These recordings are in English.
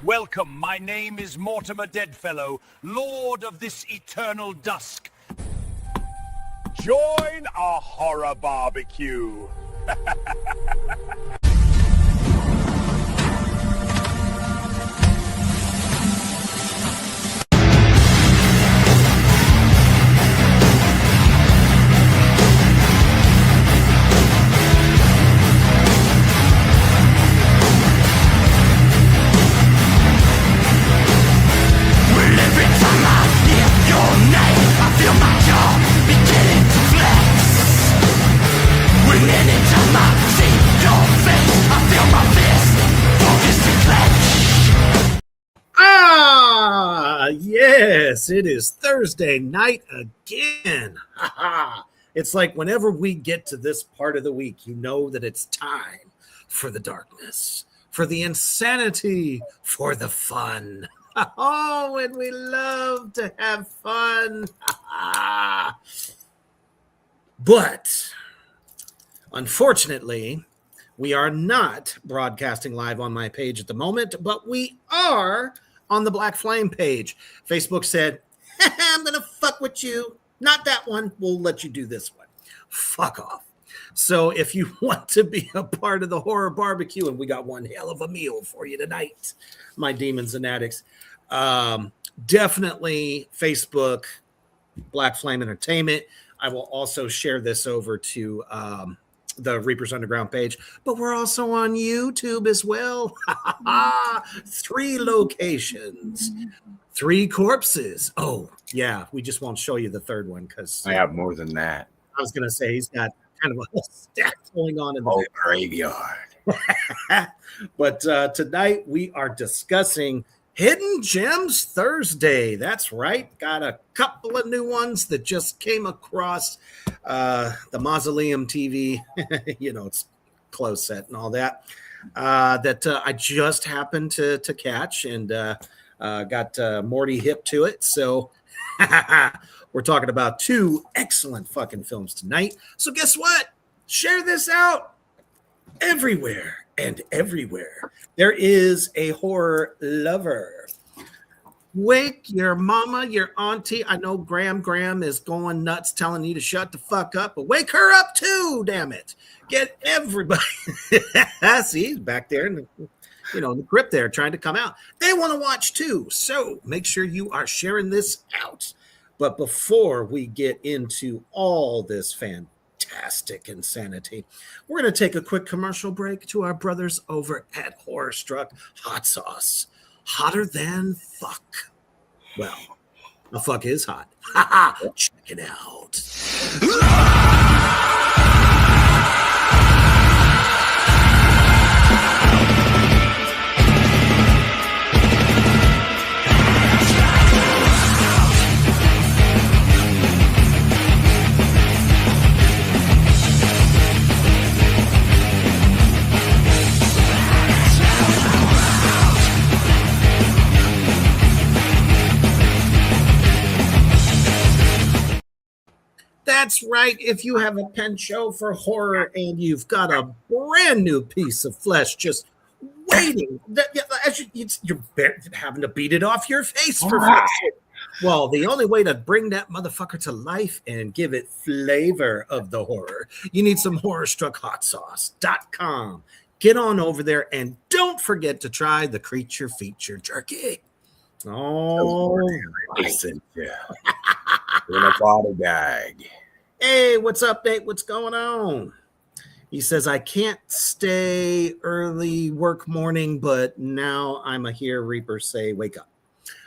Welcome, my name is Mortimer Deadfellow, Lord of this eternal dusk. Join our horror barbecue. Yes, it is Thursday night again. It's like whenever we get to this part of the week, you know that it's time for the darkness, for the insanity, for the fun. Oh, and we love to have fun. But unfortunately, we are not broadcasting live on my page at the moment, but we are on the Black Flame page. Facebook said, I'm going to fuck with you. Not that one. We'll let you do this one. Fuck off. So if you want to be a part of the horror barbecue, and we got one hell of a meal for you tonight, my demons and addicts, definitely Facebook, Black Flame Entertainment. I will also share this over to the Reapers Underground page, but we're also on YouTube as well. 3 locations, 3 corpses. Oh, yeah, we just won't show you the third one because I have more than that. I was going to say he's got kind of a whole stack going on in the graveyard. But tonight we are discussing Hidden Gems Thursday. That's right. Got a couple of new ones that just came across the Mausoleum TV. You know, it's close set and all that. That I just happened to catch and got Morty hip to it. So we're talking about 2 excellent fucking films tonight. So guess what? Share this out everywhere. And everywhere there is a horror lover. Wake your mama, your auntie. I know Graham is going nuts telling you to shut the fuck up, but wake her up too, damn it. Get everybody. See, he's back there in the crypt there trying to come out. They want to watch too. So make sure you are sharing this out. But before we get into all this fantastic insanity, we're going to take a quick commercial break to our brothers over at Horror Struck Hot Sauce. Hotter than fuck. Well, the fuck is hot. Check it out. That's right. If you have a penchant for horror and you've got a brand new piece of flesh just waiting, you're having to beat it off your face for well, the only way to bring that motherfucker to life and give it flavor of the horror, you need some HorrorStruckHotSauce.com. Get on over there and don't forget to try the creature feature jerky. Oh, Listen, yeah. In a body bag. Hey, what's up, Nate? What's going on? He says, I can't stay early work morning, but now I'm a here Reaper say, wake up.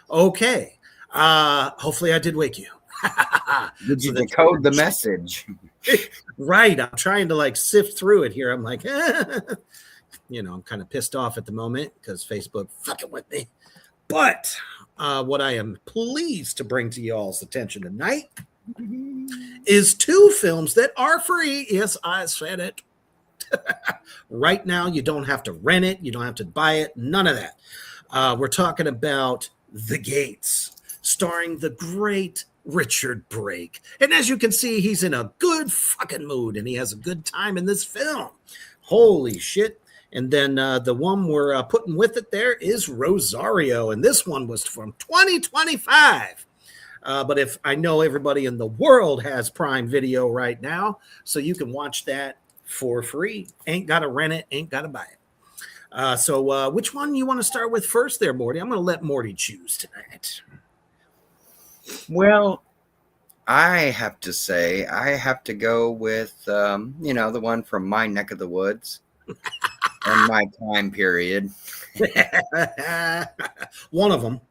Okay. Hopefully I did wake you. Did you decode the message? Right. I'm trying to sift through it here. I'm like, I'm kind of pissed off at the moment because Facebook fucking with me. But what I am pleased to bring to y'all's attention tonight is 2 films that are free. Yes, I said it. Right now, you don't have to rent it. You don't have to buy it. None of that. We're talking about The Gates, starring the great Richard Brake. And as you can see, he's in a good fucking mood and he has a good time in this film. Holy shit. And then the one we're putting with it there is Rosario. And this one was from 2025. But if I know everybody in the world has Prime Video right now, so you can watch that for free. Ain't got to rent it, ain't got to buy it. So which one you want to start with first there, Morty? I'm going to let Morty choose tonight. Well, I have to say, I have to go with, the one from my neck of the woods and my time period. One of them.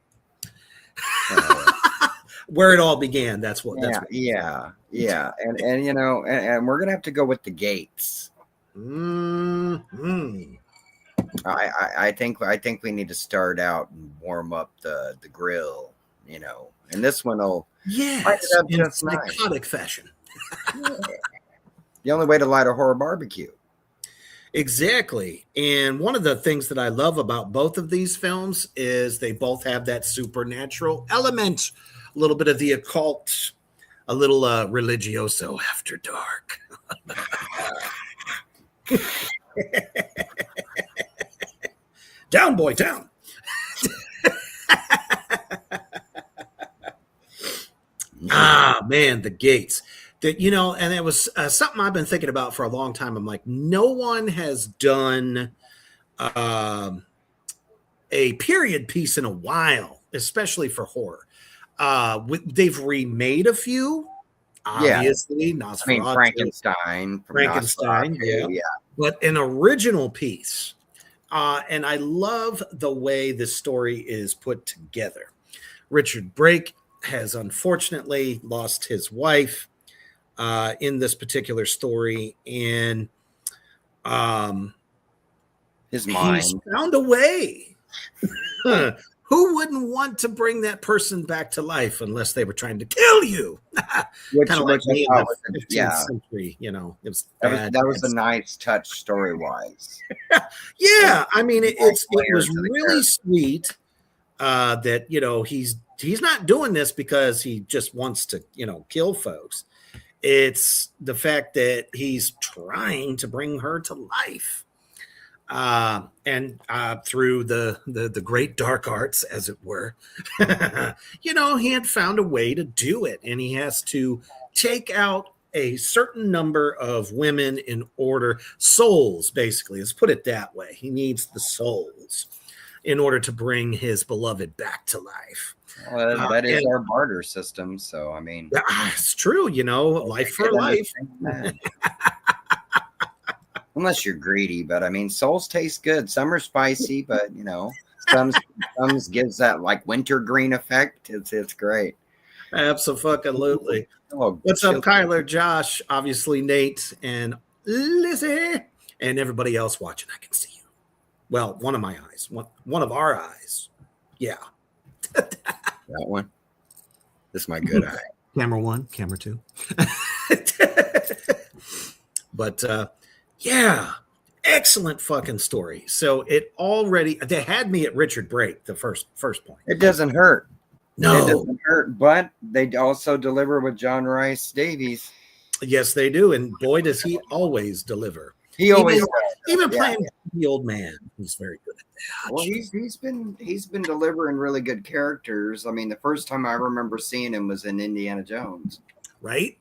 Where it all began. That's what. Yeah. And we're gonna have to go with the Gates. Mm-hmm. I think we need to start out and warm up the grill, and this one will light it up in just psychotic nice. fashion. The only way to light a horror barbecue. Exactly. And one of the things that I love about both of these films is they both have that supernatural element, a little bit of the occult, a little religioso after dark. Down, boy, down. Man, the Gates. That, and it was something I've been thinking about for a long time. I'm like, no one has done a period piece in a while, especially for horror. They've remade a few, obviously. Frankenstein. Frankenstein, yeah. But an original piece. And I love the way this story is put together. Richard Brake has unfortunately lost his wife in this particular story, and his mind. He's found a way. Who wouldn't want to bring that person back to life unless they were trying to kill you? Which like me in the 15th yeah. century, it was that was a nice touch story-wise. Yeah, I mean, it was really sweet that he's not doing this because he just wants to kill folks. It's the fact that he's trying to bring her to life. And through the great dark arts, as it were, he had found a way to do it, and he has to take out a certain number of women in order, souls, basically. Let's put it that way. He needs the souls in order to bring his beloved back to life. Well, that is our barter system. So, I mean, it's true, life for life. Unless you're greedy, but I mean, souls taste good. Some are spicy, but some gives that like wintergreen effect. It's great. Absolutely. What's up, Kyler, Josh, obviously Nate, and Lizzie, and everybody else watching? I can see you. Well, one of my eyes, one of our eyes. Yeah. That one. This is my good eye. Camera one, camera two. But yeah, excellent fucking story. So they had me at Richard Brake, the first point. It doesn't hurt. No, it doesn't hurt, but they also deliver with John Rice Davies. Yes, they do, and boy, does he always deliver. He always even playing the old man. He's very good at that. Well, he's been delivering really good characters. I mean, the first time I remember seeing him was in Indiana Jones. Right.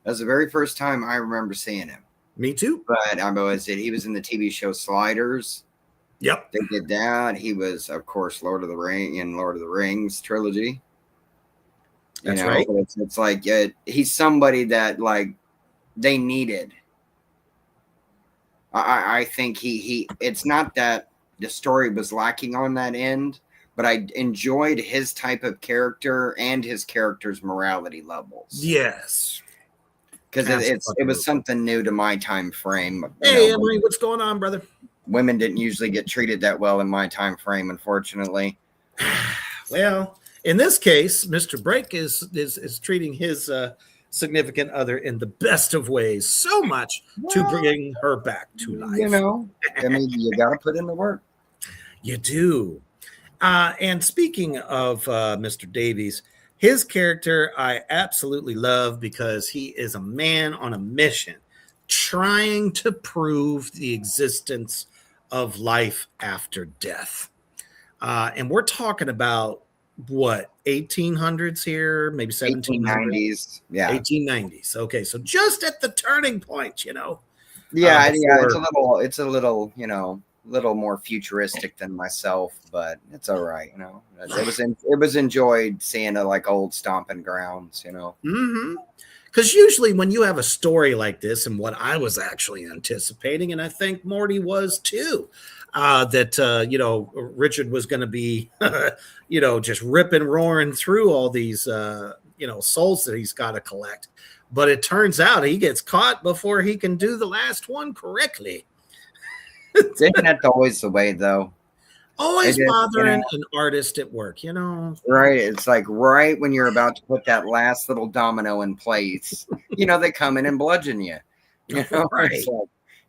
That's the very first time I remember seeing him. Me too. But he was in the TV show Sliders. Yep. They did that. He was, of course, Lord of the Rings trilogy. That's right. It's like he's somebody that like they needed. I think he it's not that the story was lacking on that end, but I enjoyed his type of character and his character's morality levels. Yes. Because it was something new to my time frame. Hey, Emily, what's going on, brother? Women didn't usually get treated that well in my time frame, unfortunately. Well, in this case, Mr. Brake is treating his significant other in the best of ways, so much to bring her back to life. I mean, you got to put in the work. You do. And speaking of Mr. Davies, his character I absolutely love because he is a man on a mission trying to prove the existence of life after death. And we're talking about what, 1800s here, maybe 1700s, 1890s. Yeah. 1890s. Okay, so just at the turning point, Yeah, yeah, before- it's a little, little more futuristic than myself, but it's all right, It was enjoyed seeing like old stomping grounds, Mhm. Because usually when you have a story like this, and what I was actually anticipating, and I think Morty was too, that Richard was going to be, just ripping, roaring through all these, souls that he's got to collect. But it turns out he gets caught before he can do the last one correctly. Isn't that always the way, though? Always It is, bothering an artist at work, Right. It's like right when you're about to put that last little domino in place, they come in and bludgeon you. Right.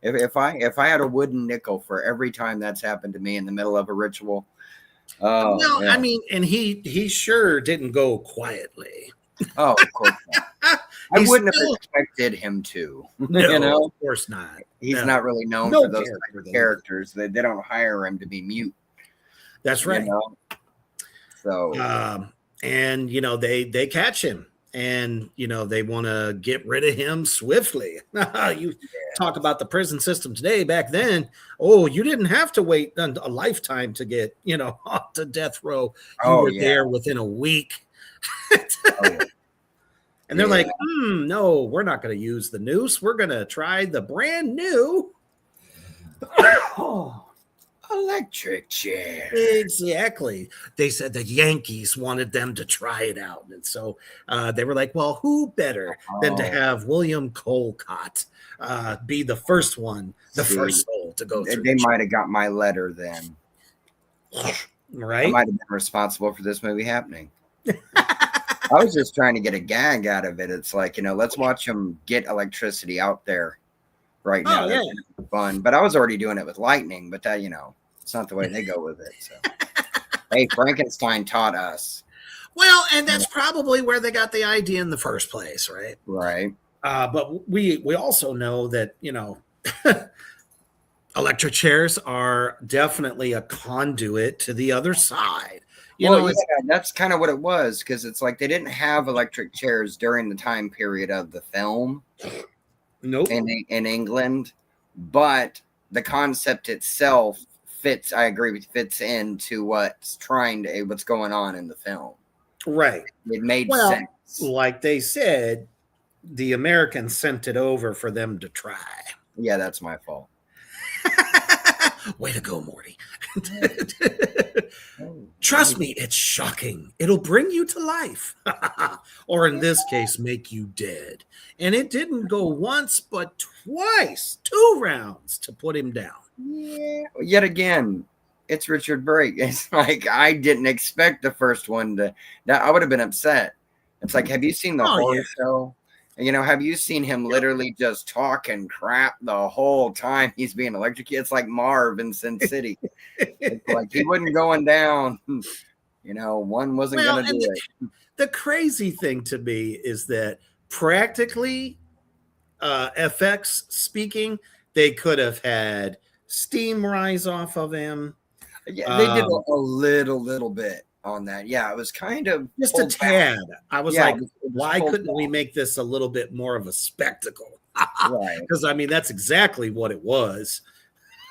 It's like, if I had a wooden nickel for every time that's happened to me in the middle of a ritual. Oh, well, yeah. I mean, and he sure didn't go quietly. Oh, of course not. I He wouldn't still- have expected him to. No, of course not. He's No. not really known No for those character, type of though. characters. They don't hire him to be mute. That's right. So And they catch him, and they want to get rid of him swiftly. You talk about the prison system today. Back then, you didn't have to wait a lifetime to get off to death row. You were there within a week. And they're like, no, we're not going to use the noose. We're going to try the brand new electric chair. Exactly. They said the Yankees wanted them to try it out. And so they were like, well, who better than to have William Colcott be the first one, first soul to go through. They might have got my letter then. Right? I might have been responsible for this movie happening. I was just trying to get a gag out of it. It's like, let's watch them get electricity out there right now. Yeah. That's fun. But I was already doing it with lightning, but that, it's not the way they go with it. So, hey, Frankenstein taught us. Well, and that's probably where they got the idea in the first place, right? Right. But we also know that, electric chairs are definitely a conduit to the other side. That's kind of what it was, because it's like they didn't have electric chairs during the time period of the film. Nope. In England, but the concept itself fits. I agree with fits into what's going on in the film. Right. It made sense. Like they said, the Americans sent it over for them to try. Yeah, that's my fault. Way to go, Morty. Trust me, it's shocking. It'll bring you to life. Or in this case, make you dead. And it didn't go once, but twice. 2 rounds to put him down. Yeah. Yet again, it's Richard Brake. It's like I didn't expect the first one to. I would have been upset. It's like, have you seen the horror show? Have you seen him literally just talking crap the whole time he's being electrocuted? It's like Marv in Sin City. It's like he wasn't going down. One wasn't going to do it. The crazy thing to me is that practically, FX speaking, they could have had steam rise off of him. Yeah, they did a little bit on that. Yeah, it was kind of just a tad. I was like, why couldn't we make this a little bit more of a spectacle? Right. Because that's exactly what it was.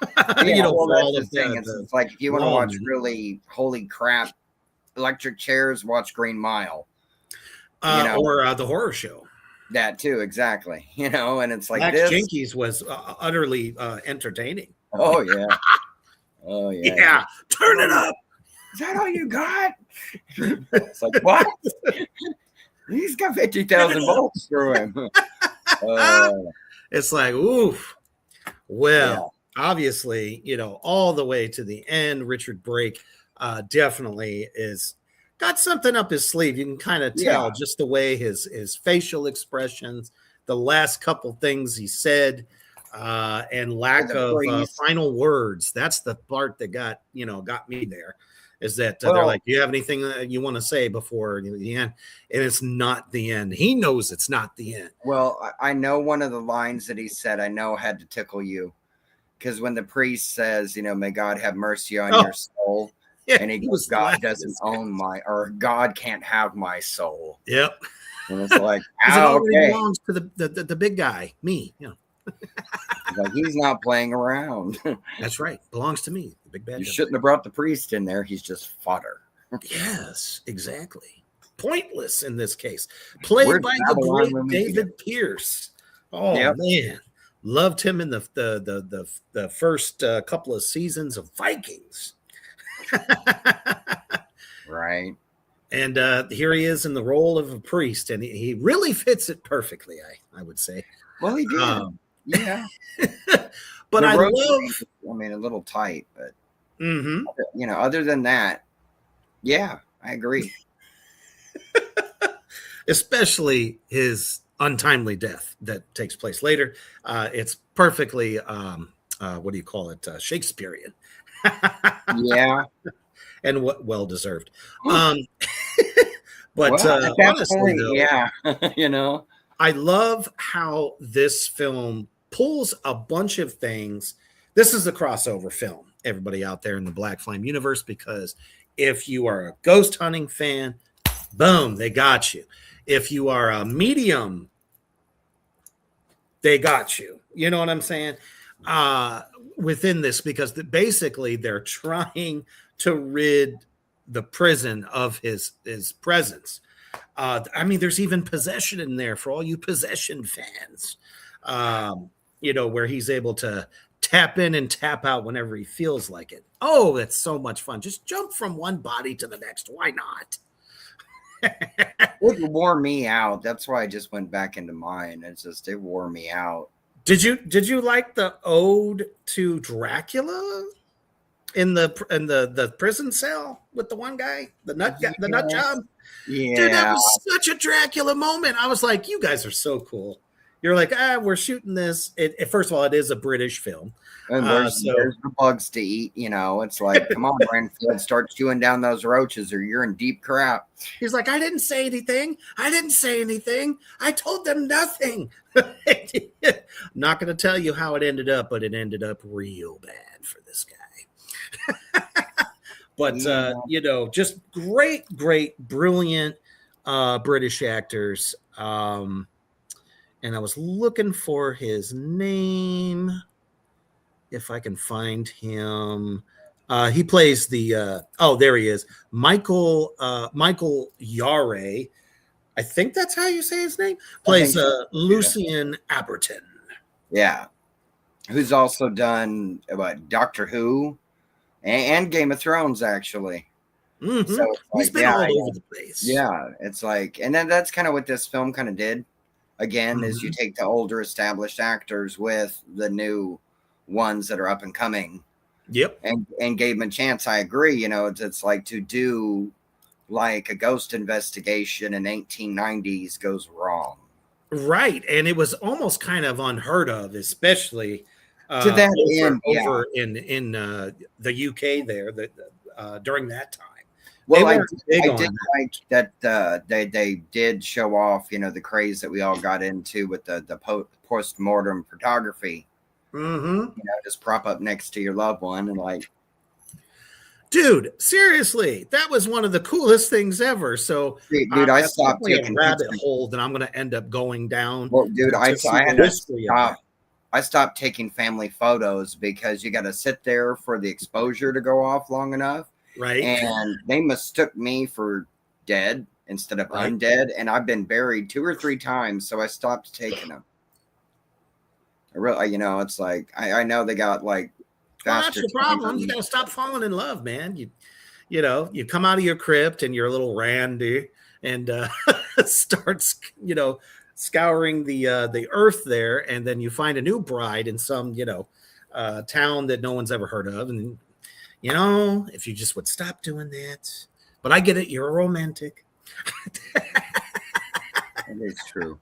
For all of the things. It's like if you want to watch really holy crap electric chairs, watch Green Mile. Or the horror show. That too, exactly. And it's like Max Jinkies was utterly entertaining. Oh yeah. Oh yeah. Yeah. Turn it up. Is that all you got? It's like, what? He's got 50,000 volts through him. It's like, oof. Well, obviously, all the way to the end, Richard Brake definitely is got something up his sleeve. You can kind of tell just the way his facial expressions, the last couple things he said, and lack of final words. That's the part that got me there. Is that they're like, do you have anything that you want to say before the end? And it's not the end. He knows it's not the end. Well, I know one of the lines that he said, I know had to tickle you. because when the priest says, may God have mercy on Oh. your soul, Yeah, and he he goes, was God laughing. doesn't own or God can't have my soul. Yep. And it's like, Because it already okay. belongs to the big guy, me. Like, he's not playing around. That's right. Belongs to me. The big bad You devil. shouldn't have brought the priest in there. He's just fodder. Yes, exactly. Pointless in this case. Played Where's by the Babylon great when we need David Pierce. Oh Yep. man, loved him in the first couple of seasons of Vikings. Right. And here he is in the role of a priest, and he really fits it perfectly. I would say. Well, he did. Yeah. But The I road love. range, a little tight, but Mhm. other than that, yeah, I agree. Especially his untimely death that takes place later. It's perfectly, what do you call it, Shakespearean. Yeah. And well deserved. But Well, at that honestly, point, though, yeah. I love how this film pulls a bunch of things. This is a crossover film, everybody out there in the Black Flame universe, because if you are a ghost hunting fan, boom, they got you. If you are a medium, they got you. You know what I'm saying? Within this, because basically they're trying to rid the prison of his presence. There's even possession in there for all you possession fans. Where he's able to tap in and tap out whenever he feels like it. Oh, that's so much fun. Just jump from one body to the next. Why not? It wore me out. That's why I just went back into mine. It wore me out. Did you like the ode to Dracula in the prison cell with the one guy, the nut job? Yeah. Dude, that was such a Dracula moment. I was like, you guys are so cool. You're like, we're shooting this. First of all, it is a British film. And there's the bugs to eat, It's like, come on, Renfield, start chewing down those roaches or you're in deep crap. He's like, I didn't say anything. I told them nothing. Not going to tell you how it ended up, but it ended up real bad for this guy. But, just great, brilliant British actors. And I was looking for his name, if I can find him. He plays there he is, Michael Yare. I think that's how you say his name. Plays Lucian Aberton. Yeah, who's also done Doctor Who and Game of Thrones, actually. Mm-hmm. So he's been all over the place. Yeah, it's like, and then that's kind of what this film kind of did. Again, is you take the older established actors with the new ones that are up and coming. Yep. And gave them a chance. I agree. It's like to do like a ghost investigation in 1890s goes wrong. Right. And it was almost kind of unheard of, especially to that end, over in the UK there during that time. Well, I did like that they did show off, the craze that we all got into with the post-mortem photography. Mm-hmm. Just prop up next to your loved one and like, dude, seriously, that was one of the coolest things ever. So, dude, I stopped taking a rabbit hole that I'm going to end up going down. Well, dude, I had to stop. I stopped taking family photos because you got to sit there for the exposure to go off long enough. Right. And they mistook me for dead instead of undead. And I've been buried 2 or 3 times. So I stopped taking them. I really, it's like, I know they got like, that's the problem. You got to stop falling in love, man. You come out of your crypt and you're a little randy and starts, scouring the earth there. And then you find a new bride in some, town that no one's ever heard of. And, if you just would stop doing that. But I get it. You're a romantic. That is true.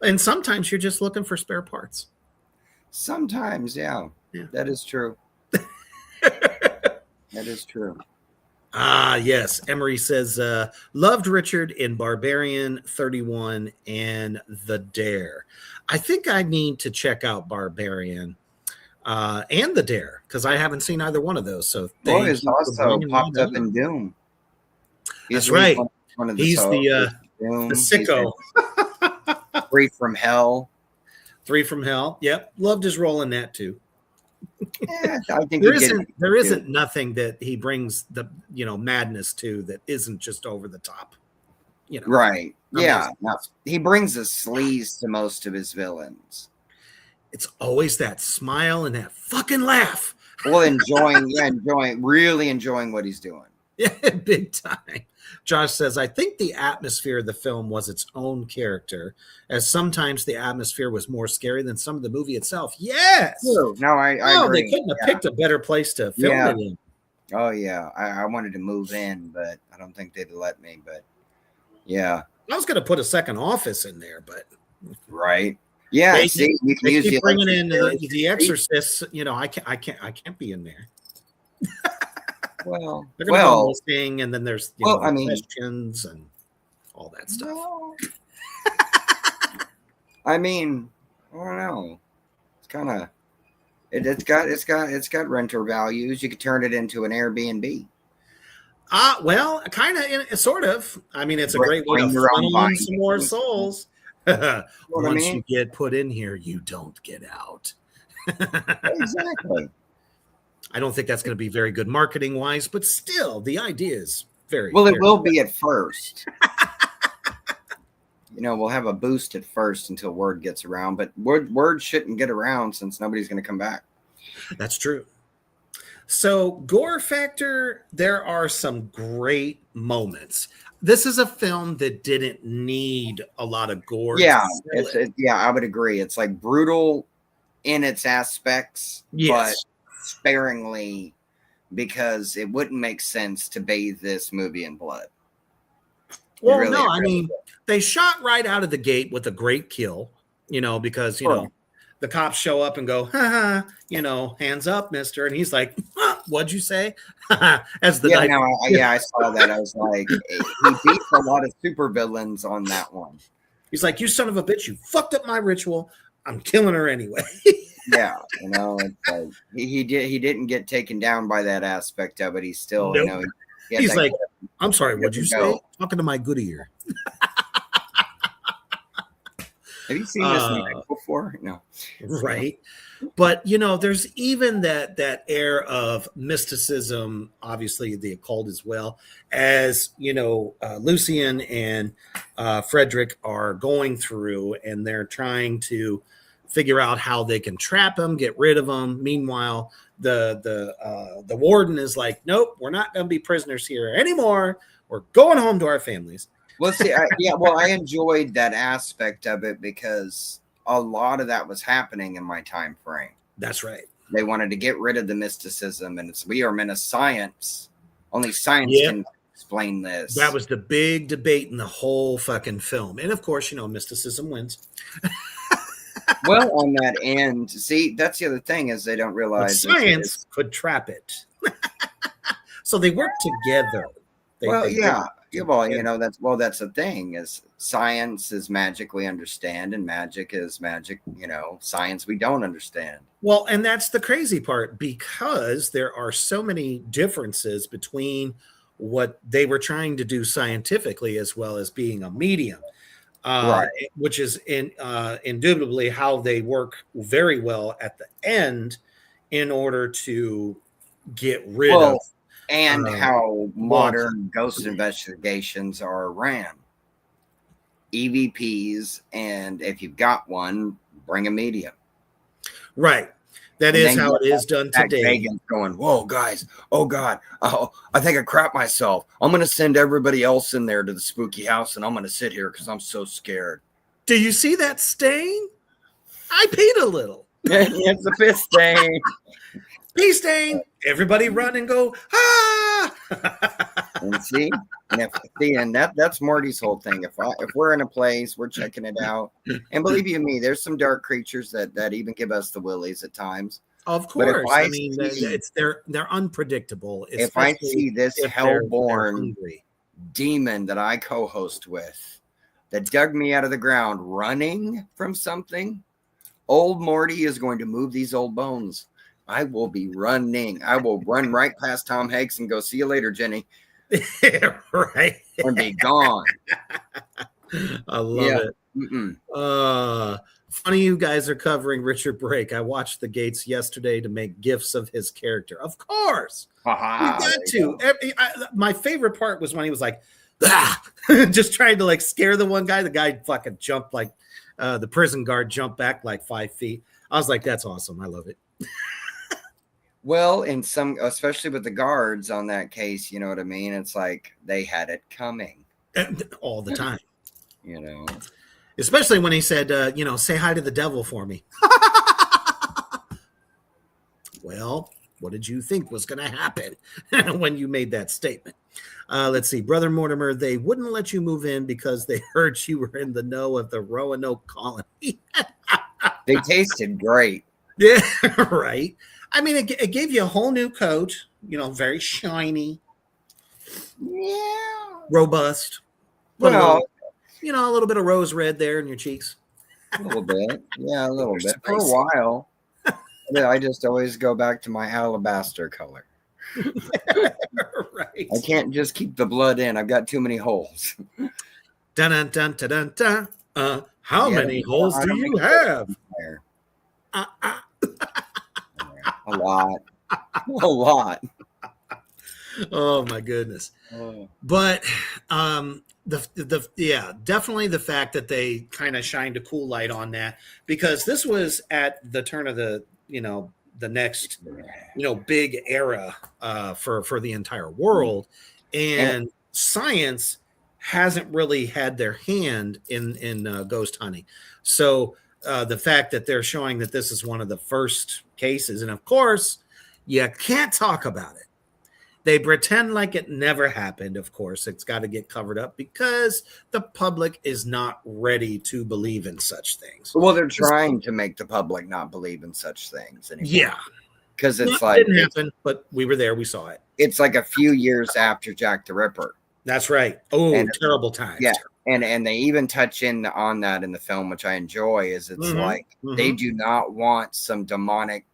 And sometimes you're just looking for spare parts. Sometimes, yeah. That is true. That is true. Yes. Emery says, loved Richard in Barbarian 31 and The Dare. I think I need to check out Barbarian. and the Dare, because I haven't seen either one of those. So Boy is you for also bringing popped that up in Doom. That's right. One of the He's souls. the sicko. Free from Hell. Three from Hell. Yep, loved his role in that too. Yeah, I think there isn't nothing that he brings the madness to that isn't just over the top. Right. Yeah. No, he brings a sleaze to most of his villains. It's always that smile and that fucking laugh. Well, really enjoying what he's doing. Yeah, big time. Josh says, I think the atmosphere of the film was its own character, as sometimes the atmosphere was more scary than some of the movie itself. Yes. True. No, I agree. They couldn't have picked a better place to film it in. Oh, yeah. I wanted to move in, but I don't think they'd let me. But yeah. I was going to put a second office in there, but. Right. Yeah. They you can use keep bringing in the Exorcist. I can't be in there. Well, they're going to go missing, and then there's questions and all that stuff. Well, I mean, I don't know. It's kind of it's got renter values. You could turn it into an Airbnb. Well, kind of, sort of. I mean, it's a great way to funnel in some more souls. Once you get put in here, you don't get out. Exactly. I don't think that's going to be very good marketing wise, but still, the idea is very well. It will be at first. We'll have a boost at first until word gets around, but word shouldn't get around since nobody's going to come back. That's true. So, gore factor, there are some great moments. This is a film that didn't need a lot of gore. Yeah, I would agree. It's like brutal in its aspects, but sparingly, because it wouldn't make sense to bathe this movie in blood. Well, really, no, I mean, they shot right out of the gate with a great kill, because, the cops show up and go, ha, hands up, mister. And he's like, what'd you say? As the knife. I saw that. I was like, he beats a lot of supervillains on that one. He's like, you son of a bitch, you fucked up my ritual. I'm killing her anyway. Yeah, it's like he didn't get taken down by that aspect of it. He's still, nope. He's like, I'm sorry, what'd you say? Talking to my good ear. Have you seen this movie before? No. Right. But, there's even that air of mysticism, obviously the occult as well, as, Lucian and Frederick are going through, and they're trying to figure out how they can trap him, get rid of him. Meanwhile, the warden is like, nope, we're not going to be prisoners here anymore. We're going home to our families. Well, see, I enjoyed that aspect of it because a lot of that was happening in my time frame. That's right. They wanted to get rid of the mysticism, and we are men of science. Only science can explain this. That was the big debate in the whole fucking film. And of course, mysticism wins. Well, on that end, see, that's the other thing is they don't realize but science could trap it. So they work together. That's the thing is science is magic we understand, and magic is magic, science we don't understand. Well, and that's the crazy part, because there are so many differences between what they were trying to do scientifically as well as being a medium. Right. Which is indubitably how they work very well at the end in order to get rid of. And how modern ghost investigations are ran. EVPs, and if you've got one, bring a medium. Right. That is how it is done today. Vegas going, whoa, guys. Oh, God. Oh, I think I crapped myself. I'm going to send everybody else in there to the spooky house, and I'm going to sit here because I'm so scared. Do you see that stain? I peed a little. It's a piss stain. Pee stain. Everybody run and go, ah! and that's Marty's whole thing. If we're in a place, we're checking it out. And believe you me, there's some dark creatures that even give us the willies at times. Of course. I mean, they're unpredictable. If I see this hellborn demon that I co-host with that dug me out of the ground running from something, old Morty is going to move these old bones. I will be running. I will run right past Tom Hanks and go, see you later, Jenny, Right. and be gone. I love it. Mm-mm. Funny you guys are covering Richard Brake. I watched The Gates yesterday to make gifs of his character. Of course. You got to. My favorite part was when he was like, ah! just trying to like scare the one guy. The guy fucking jumped like the prison guard jumped back like 5 feet. I was like, that's awesome. I love it. Well, in some, especially with the guards on that case, you know what I mean? It's like they had it coming. All the time. You know. Especially when he said, say hi to the devil for me. Well, what did you think was going to happen when you made that statement? Let's see. Brother Mortimer, they wouldn't let you move in because they heard you were in the know of the Roanoke colony. They tasted great. Yeah, right. I mean, it gave you a whole new coat, very shiny. Yeah. Robust. Well, a little bit of rose red there in your cheeks. A little bit. Yeah, a little bit. For a while. I just always go back to my alabaster color. Right. I can't just keep the blood in. I've got too many holes. Dun dun dun dun dun. How many holes do you have? A lot. A lot. Oh my goodness. But definitely the fact that they kind of shined a cool light on that, because this was at the turn of the next big era for the entire world, and science hasn't really had their hand in ghost hunting. So the fact that they're showing that this is one of the first cases, and of course you can't talk about it. They pretend like it never happened. Of course, it's got to get covered up because the public is not ready to believe in such things. Well, they're trying to make the public not believe in such things anymore. Yeah. Because it's it didn't happen, but we were there. We saw it. It's like a few years after Jack the Ripper. That's right. Oh, terrible times. Yeah. And they even touch in on that in the film, which I enjoy, is it's they do not want some demonic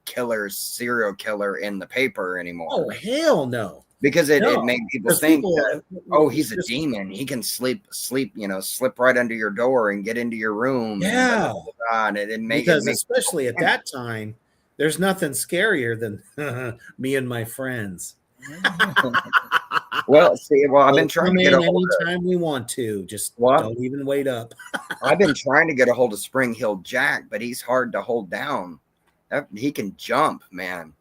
serial killer in the paper anymore. Oh, hell no. Because it made people think he's a demon. He can slip right under your door and get into your room. Yeah. And especially at that time, there's nothing scarier than me and my friends. I've been trying to get a hold of anytime we want to. Just don't even wait up. I've been trying to get a hold of Spring Hill Jack, but he's hard to hold down. He can jump, man.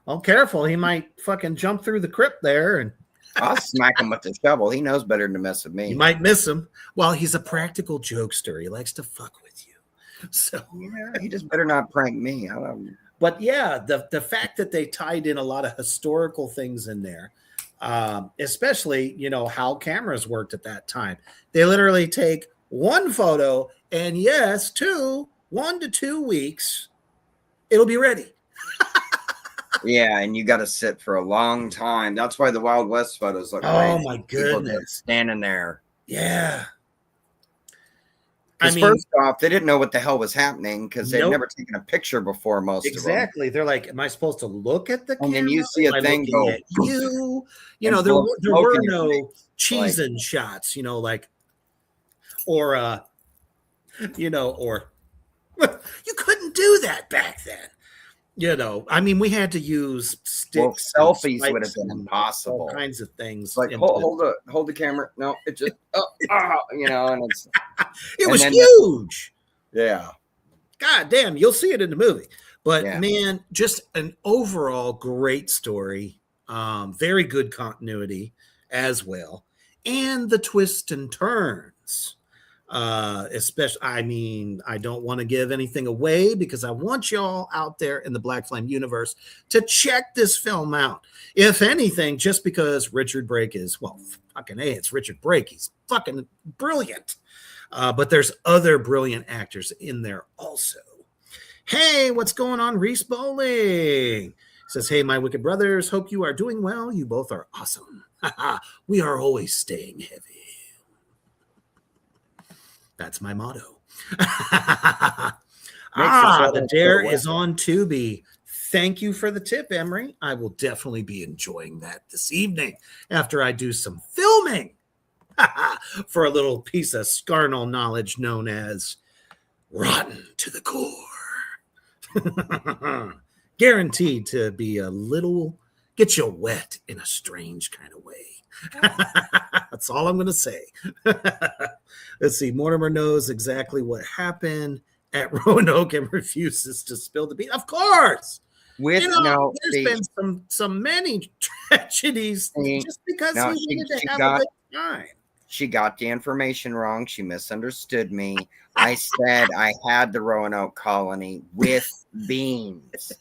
Well, careful. He might fucking jump through the crypt there, and I'll smack him with the shovel. He knows better than to mess with me. You might miss him. Well, he's a practical jokester. He likes to fuck with you. So he just better not prank me. But yeah, the fact that they tied in a lot of historical things in there, especially, how cameras worked at that time. They literally take one photo and 1 to 2 weeks, it'll be ready. Yeah, and you got to sit for a long time. That's why the Wild West photos look Oh, my goodness. Standing there. Yeah. First off, they didn't know what the hell was happening because they'd never taken a picture before. Most exactly. They're like, "Am I supposed to look at the camera?" And then you see a thing go. At you, there were no cheese-in shots, or you couldn't do that back then. We had to use sticks. Well, selfies would have been impossible. All kinds of things. Like hold the camera. No, it just and it's it was huge. Yeah. God damn, you'll see it in the movie. But man, just an overall great story. Very good continuity as well. And the twists and turns. Especially, I don't want to give anything away because I want y'all out there in the Black Flame universe to check this film out. If anything, just because Richard Brake is, it's Richard Brake. He's fucking brilliant. But there's other brilliant actors in there also. Hey, what's going on, Reese Bowling? Says, hey, my wicked brothers, hope you are doing well. You both are awesome. We are always staying heavy. That's my motto. The dare is on Tubi. thank you for the tip, Emery. I will definitely be enjoying that this evening after I do some filming for a little piece of scarnal knowledge known as rotten to the core. Guaranteed to be a little, get you wet in a strange kind of way. That's all I'm going to say. Let's see. Mortimer knows exactly what happened at Roanoke and refuses to spill the beans. Of course. There's been some many tragedies just because he wanted to have a good time. She got the information wrong. She misunderstood me. I said I had the Roanoke colony with beans.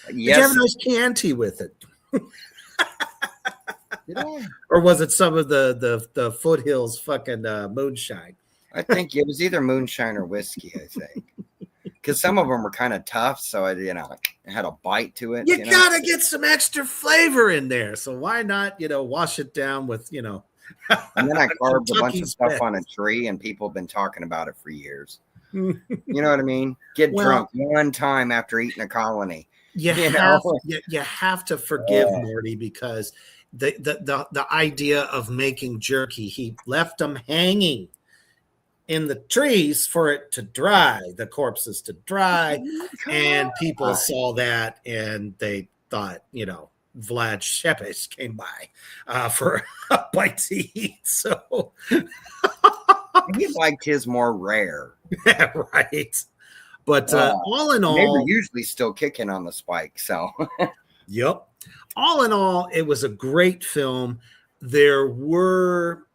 Did you have a nice Chianti with it? Or was it some of the foothills fucking moonshine? I think it was either moonshine or whiskey, I think. Because some of them were kind of tough, so I had a bite to it. You gotta get some extra flavor in there. So why not, wash it down with, And then I carved a bunch of stuff on a tree, and people have been talking about it for years. You know what I mean? Get drunk one time after eating a colony. You have to forgive Morty, because the idea of making jerky, he left them hanging in the trees for it to dry, the corpses to dry, and people saw that and they thought, Vlad Shepes came by for a bite to eat. So he liked his more rare. Right. But all in all, they were usually still kicking on the spike. So, yep. All in all, it was a great film. There were,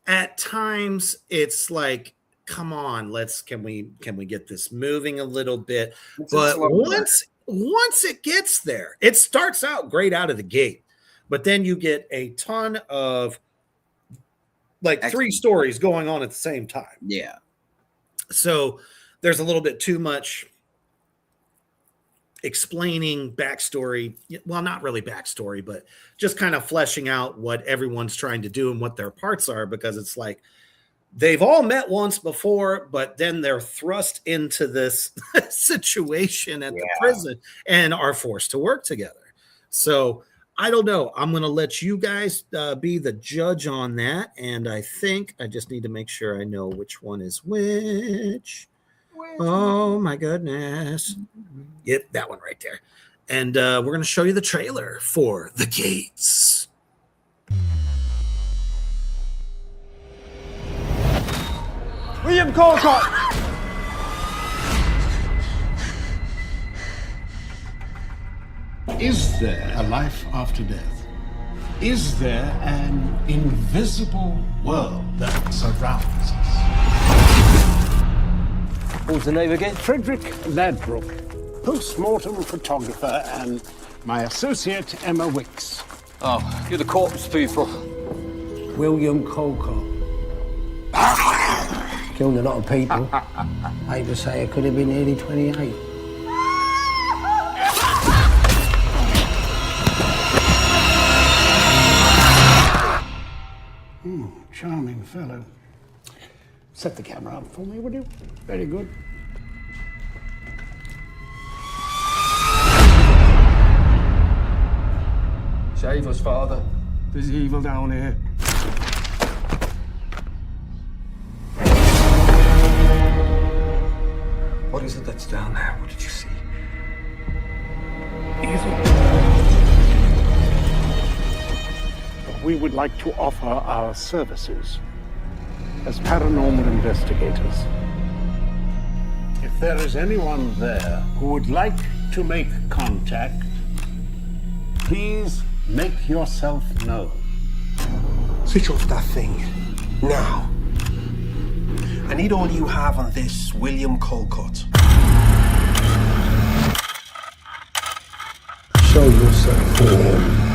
at times, it's like, come on, can we get this moving a little bit? But once it gets there, it starts out great out of the gate, but then you get a ton of three stories going on at the same time. Yeah. So there's a little bit too much explaining backstory. Well, not really backstory, but just kind of fleshing out what everyone's trying to do and what their parts are, because it's like they've all met once before, but then they're thrust into this situation at the prison and are forced to work together. So I don't know. I'm going to let you guys be the judge on that. And I think I just need to make sure I know which one is which. Oh, my goodness. Yep, that one right there. And we're going to show you the trailer for The Gates. William Colcott! Is there a life after death? Is there an invisible world that surrounds us? What's the name again? Frederick Ladbroke, post-mortem photographer, and my associate, Emma Wicks. Oh, you're the corpse people. William Colcott. Killed a lot of people. I hate to say it, could have been nearly 28. Charming fellow. Set the camera up for me, would you? Very good. Shave us, father. There's evil down here. What is it that's down there? What did you see? We would like to offer our services as paranormal investigators. If there is anyone there who would like to make contact, please make yourself known. Switch off that thing. Now. I need all you have on this William Colcott. Show yourself.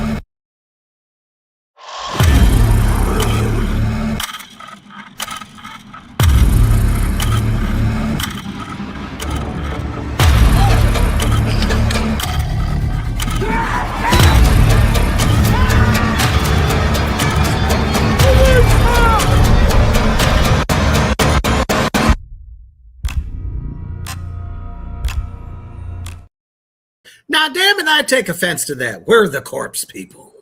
And I take offense to that. We're the corpse people.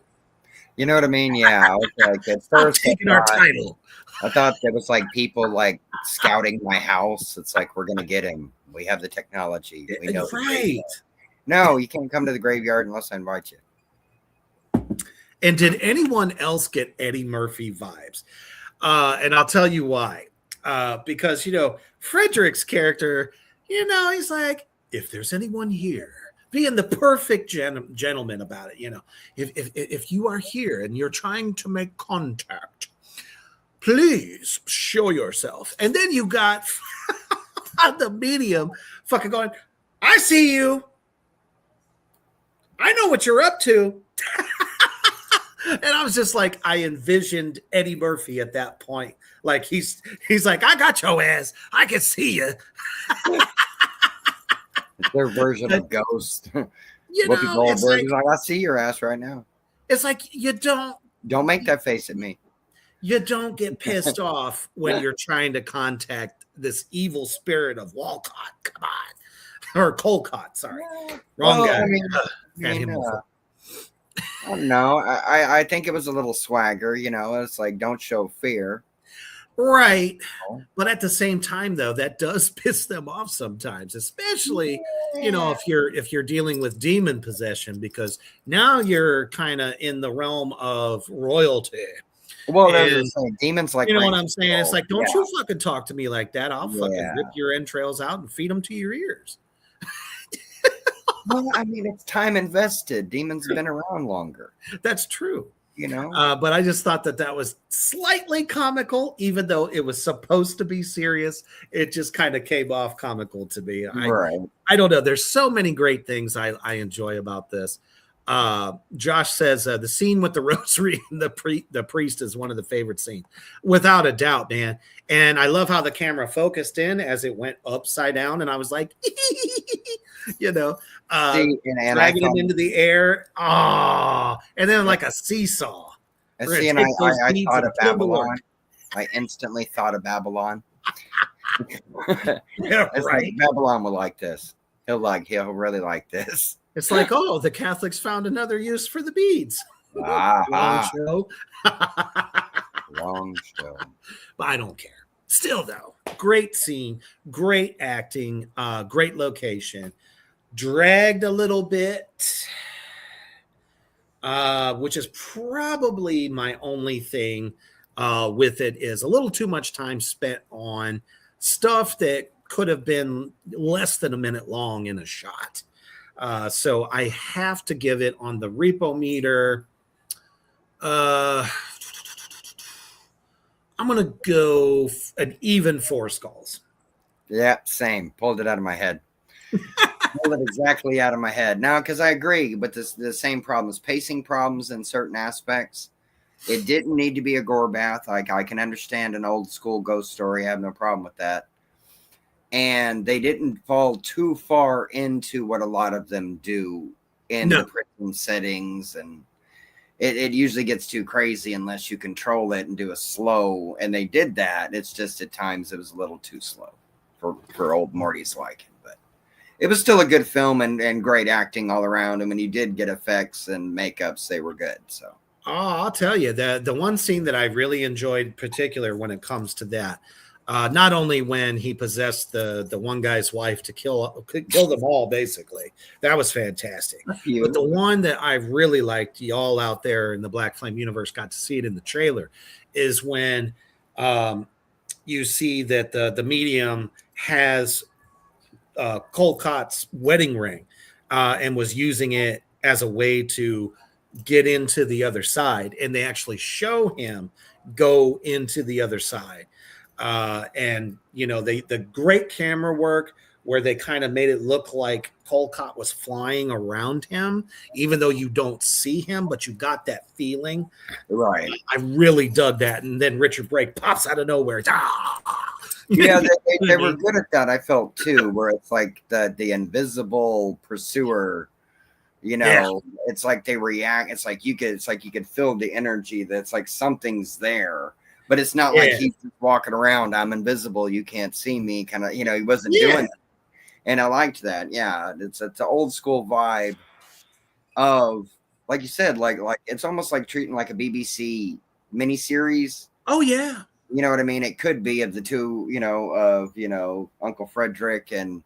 You know what I mean? Yeah. I was like, at I'm first, taking our title. I thought there was like people like scouting my house. It's like, we're going to get him. We have the technology. We know. Right. No, you can't come to the graveyard unless I invite you. And did anyone else get Eddie Murphy vibes? And I'll tell you why. Because, Frederick's character, he's like, if there's anyone here, being the perfect gentleman about it, if you are here and you're trying to make contact, please show yourself. And then you got the medium fucking going, I see you. I know what you're up to. And I was just like, I envisioned Eddie Murphy at that point. Like he's like, I got your ass. I can see you. It's their version of Ghost. It's like, I see your ass right now. It's like Don't make that face at me. You don't get pissed off when you're trying to contact this evil spirit of Walcott. Come on. Or Colcott, sorry. Wrong guy. I don't know. I think it was a little swagger, It's like, don't show fear. Right. But at the same time, though, that does piss them off sometimes, especially, if you're dealing with demon possession, because now you're kind of in the realm of royalty. Well, demons like, you know what I'm saying? It's like, don't you fucking talk to me like that. I'll fucking rip your entrails out and feed them to your ears. Well, I mean, it's time invested. Demons have been around longer. That's true. But I just thought that was slightly comical, even though it was supposed to be serious. It just kind of came off comical to me. I don't know. There's so many great things I enjoy about this. Josh says the scene with the rosary and the priest is one of the favorite scenes, without a doubt, man. And I love how the camera focused in as it went upside down, and I was like, dragging him into the air, and then like a seesaw. I thought of Babylon. I instantly thought of Babylon. Yeah, right. Babylon will like this. He'll really like this. It's like, the Catholics found another use for the beads. Wrong show. Wrong show. But I don't care. Still, though, great scene, great acting, great location. Dragged a little bit, which is probably my only thing with it, is a little too much time spent on stuff that could have been less than a minute long in a shot. So I have to give it on the repo meter. I'm going to go an even 4 skulls. Yeah, same. Pulled it out of my head. Pulled it exactly out of my head. Now, because I agree, but the same problems, pacing problems in certain aspects. It didn't need to be a gore bath. Like, I can understand an old school ghost story. I have no problem with that. And they didn't fall too far into what a lot of them do in the prison settings. And it usually gets too crazy unless you control it and do a slow. And they did that. It's just at times it was a little too slow for old Morty's liking. But it was still a good film and great acting all around. And when you did get effects and makeups, they were good. So. Oh, I'll tell you, the one scene that I really enjoyed in particular when it comes to that, not only when he possessed the one guy's wife to kill them all, basically, that was fantastic. But the one that I really liked, y'all out there in the Black Flame universe got to see it in the trailer, is when you see that the medium has Colcott's wedding ring and was using it as a way to get into the other side, and they actually show him go into the other side. And the great camera work where they kind of made it look like Colcott was flying around him, even though you don't see him, but you got that feeling. Right. I really dug that. And then Richard Brake pops out of nowhere. Yeah, they were good at that, I felt too, where it's like the invisible pursuer. It's like they react. It's like you could feel the energy. That's like something's there, but it's not like he's just walking around. I'm invisible. You can't see me. Kind of, he wasn't doing it. And I liked that. Yeah, it's an old school vibe. of, like you said, like it's almost like treating like a BBC miniseries. Oh yeah. You know what I mean? It could be of the two, of Uncle Frederick and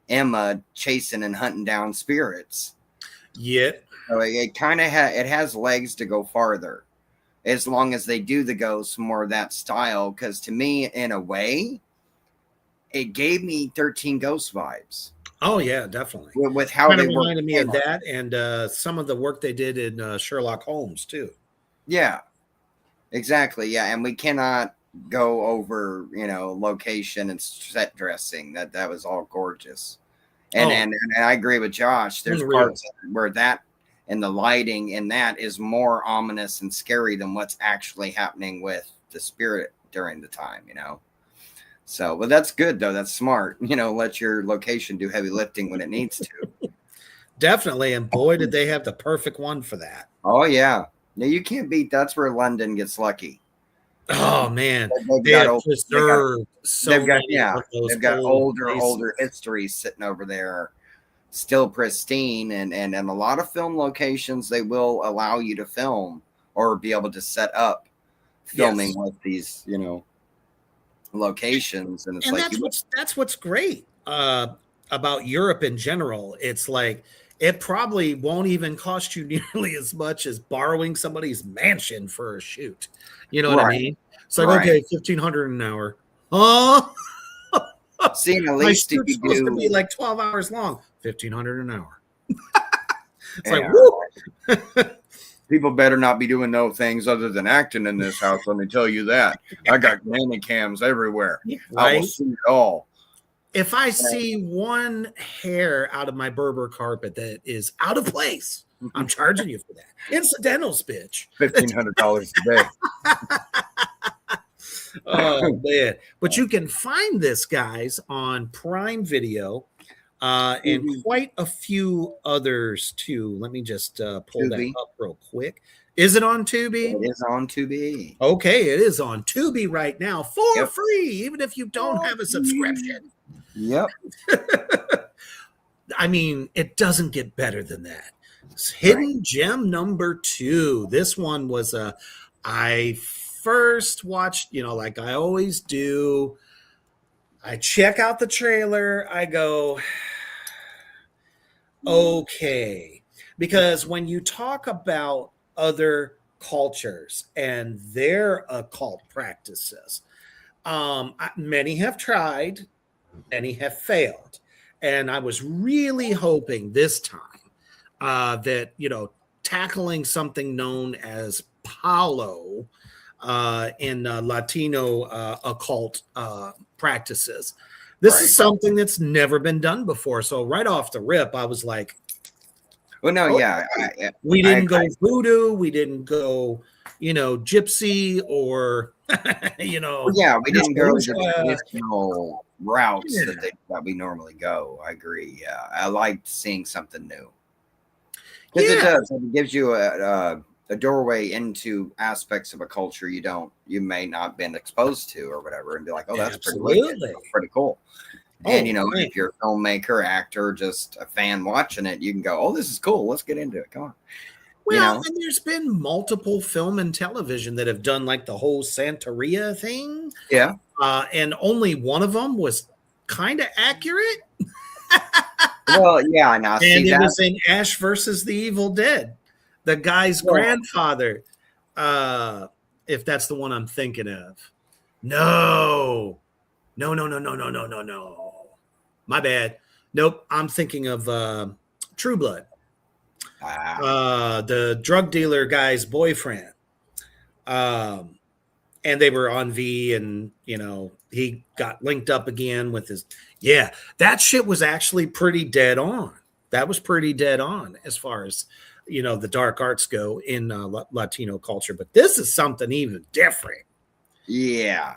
Emma chasing and hunting down spirits. Yeah. So it kind of it has legs to go farther, as long as they do the ghosts more of that style. Because to me, in a way, it gave me 13 Ghosts vibes. Oh yeah, definitely. With how Kind they of worked. reminded me of that, and some of the work they did in Sherlock Holmes too. Yeah, exactly. Yeah, and we cannot go over location and set dressing. That was all gorgeous. And I agree with Josh. There's parts where that and the lighting in that is more ominous and scary than what's actually happening with the spirit during the time, So, but that's good though. That's smart. Let your location do heavy lifting when it needs to. Definitely. And boy, did they have the perfect one for that. Oh yeah. No, you can't beat. That's where London gets lucky. Oh man, They've got older histories sitting over there, still pristine, and a lot of film locations they will allow you to film or be able to set up filming with these locations, and that's what's great about Europe in general. It's like it probably won't even cost you nearly as much as borrowing somebody's mansion for a shoot. You know what I mean? It's like, okay, $1,500 an hour. Oh, seeing at least my shoot's supposed to be like 12 hours long. $1,500 an hour. It's like, woo. People better not be doing no things other than acting in this house. Let me tell you that. I got nanny cams everywhere. Right? I will see it all. If I see one hair out of my Berber carpet that is out of place, I'm charging you for that. Incidentals, bitch. $1,500 a day. Oh man! But you can find this, guys, on Prime Video, and quite a few others too. Let me just pull that up real quick. Is it on Tubi? It is on Tubi. Okay, it is on Tubi right now for free, even if you don't have a subscription. Yep. I mean, it doesn't get better than that. Hidden Gem number 2. This one was I first watched, like I always do. I check out the trailer. I go, okay. Because when you talk about other cultures and their occult practices, many have tried, many have failed. And I was really hoping this time that, tackling something known as Palo in Latino occult practices. This is something that's never been done before. So right off the rip, I was like, well, no, we didn't go voodoo. We didn't go, gypsy or, we didn't go the traditional routes that we normally go. I agree. Yeah, I liked seeing something new because it does. It gives you a doorway into aspects of a culture you may not been exposed to or whatever, and be like, oh, that's pretty cool. And if you're a filmmaker, actor, just a fan watching it, you can go, oh, this is cool. Let's get into it. Come on. Well, and there's been multiple film and television that have done like the whole Santeria thing. Yeah. And only one of them was kind of accurate. Well, yeah, now and it was in Ash versus the Evil Dead. The guy's grandfather, if that's the one I'm thinking of. No. My bad. Nope, I'm thinking of True Blood. The drug dealer guy's boyfriend. And they were on V, and he got linked up again with his that shit was actually pretty dead on. That was pretty dead on as far as the dark arts go in Latino culture. But this is something even different. Yeah.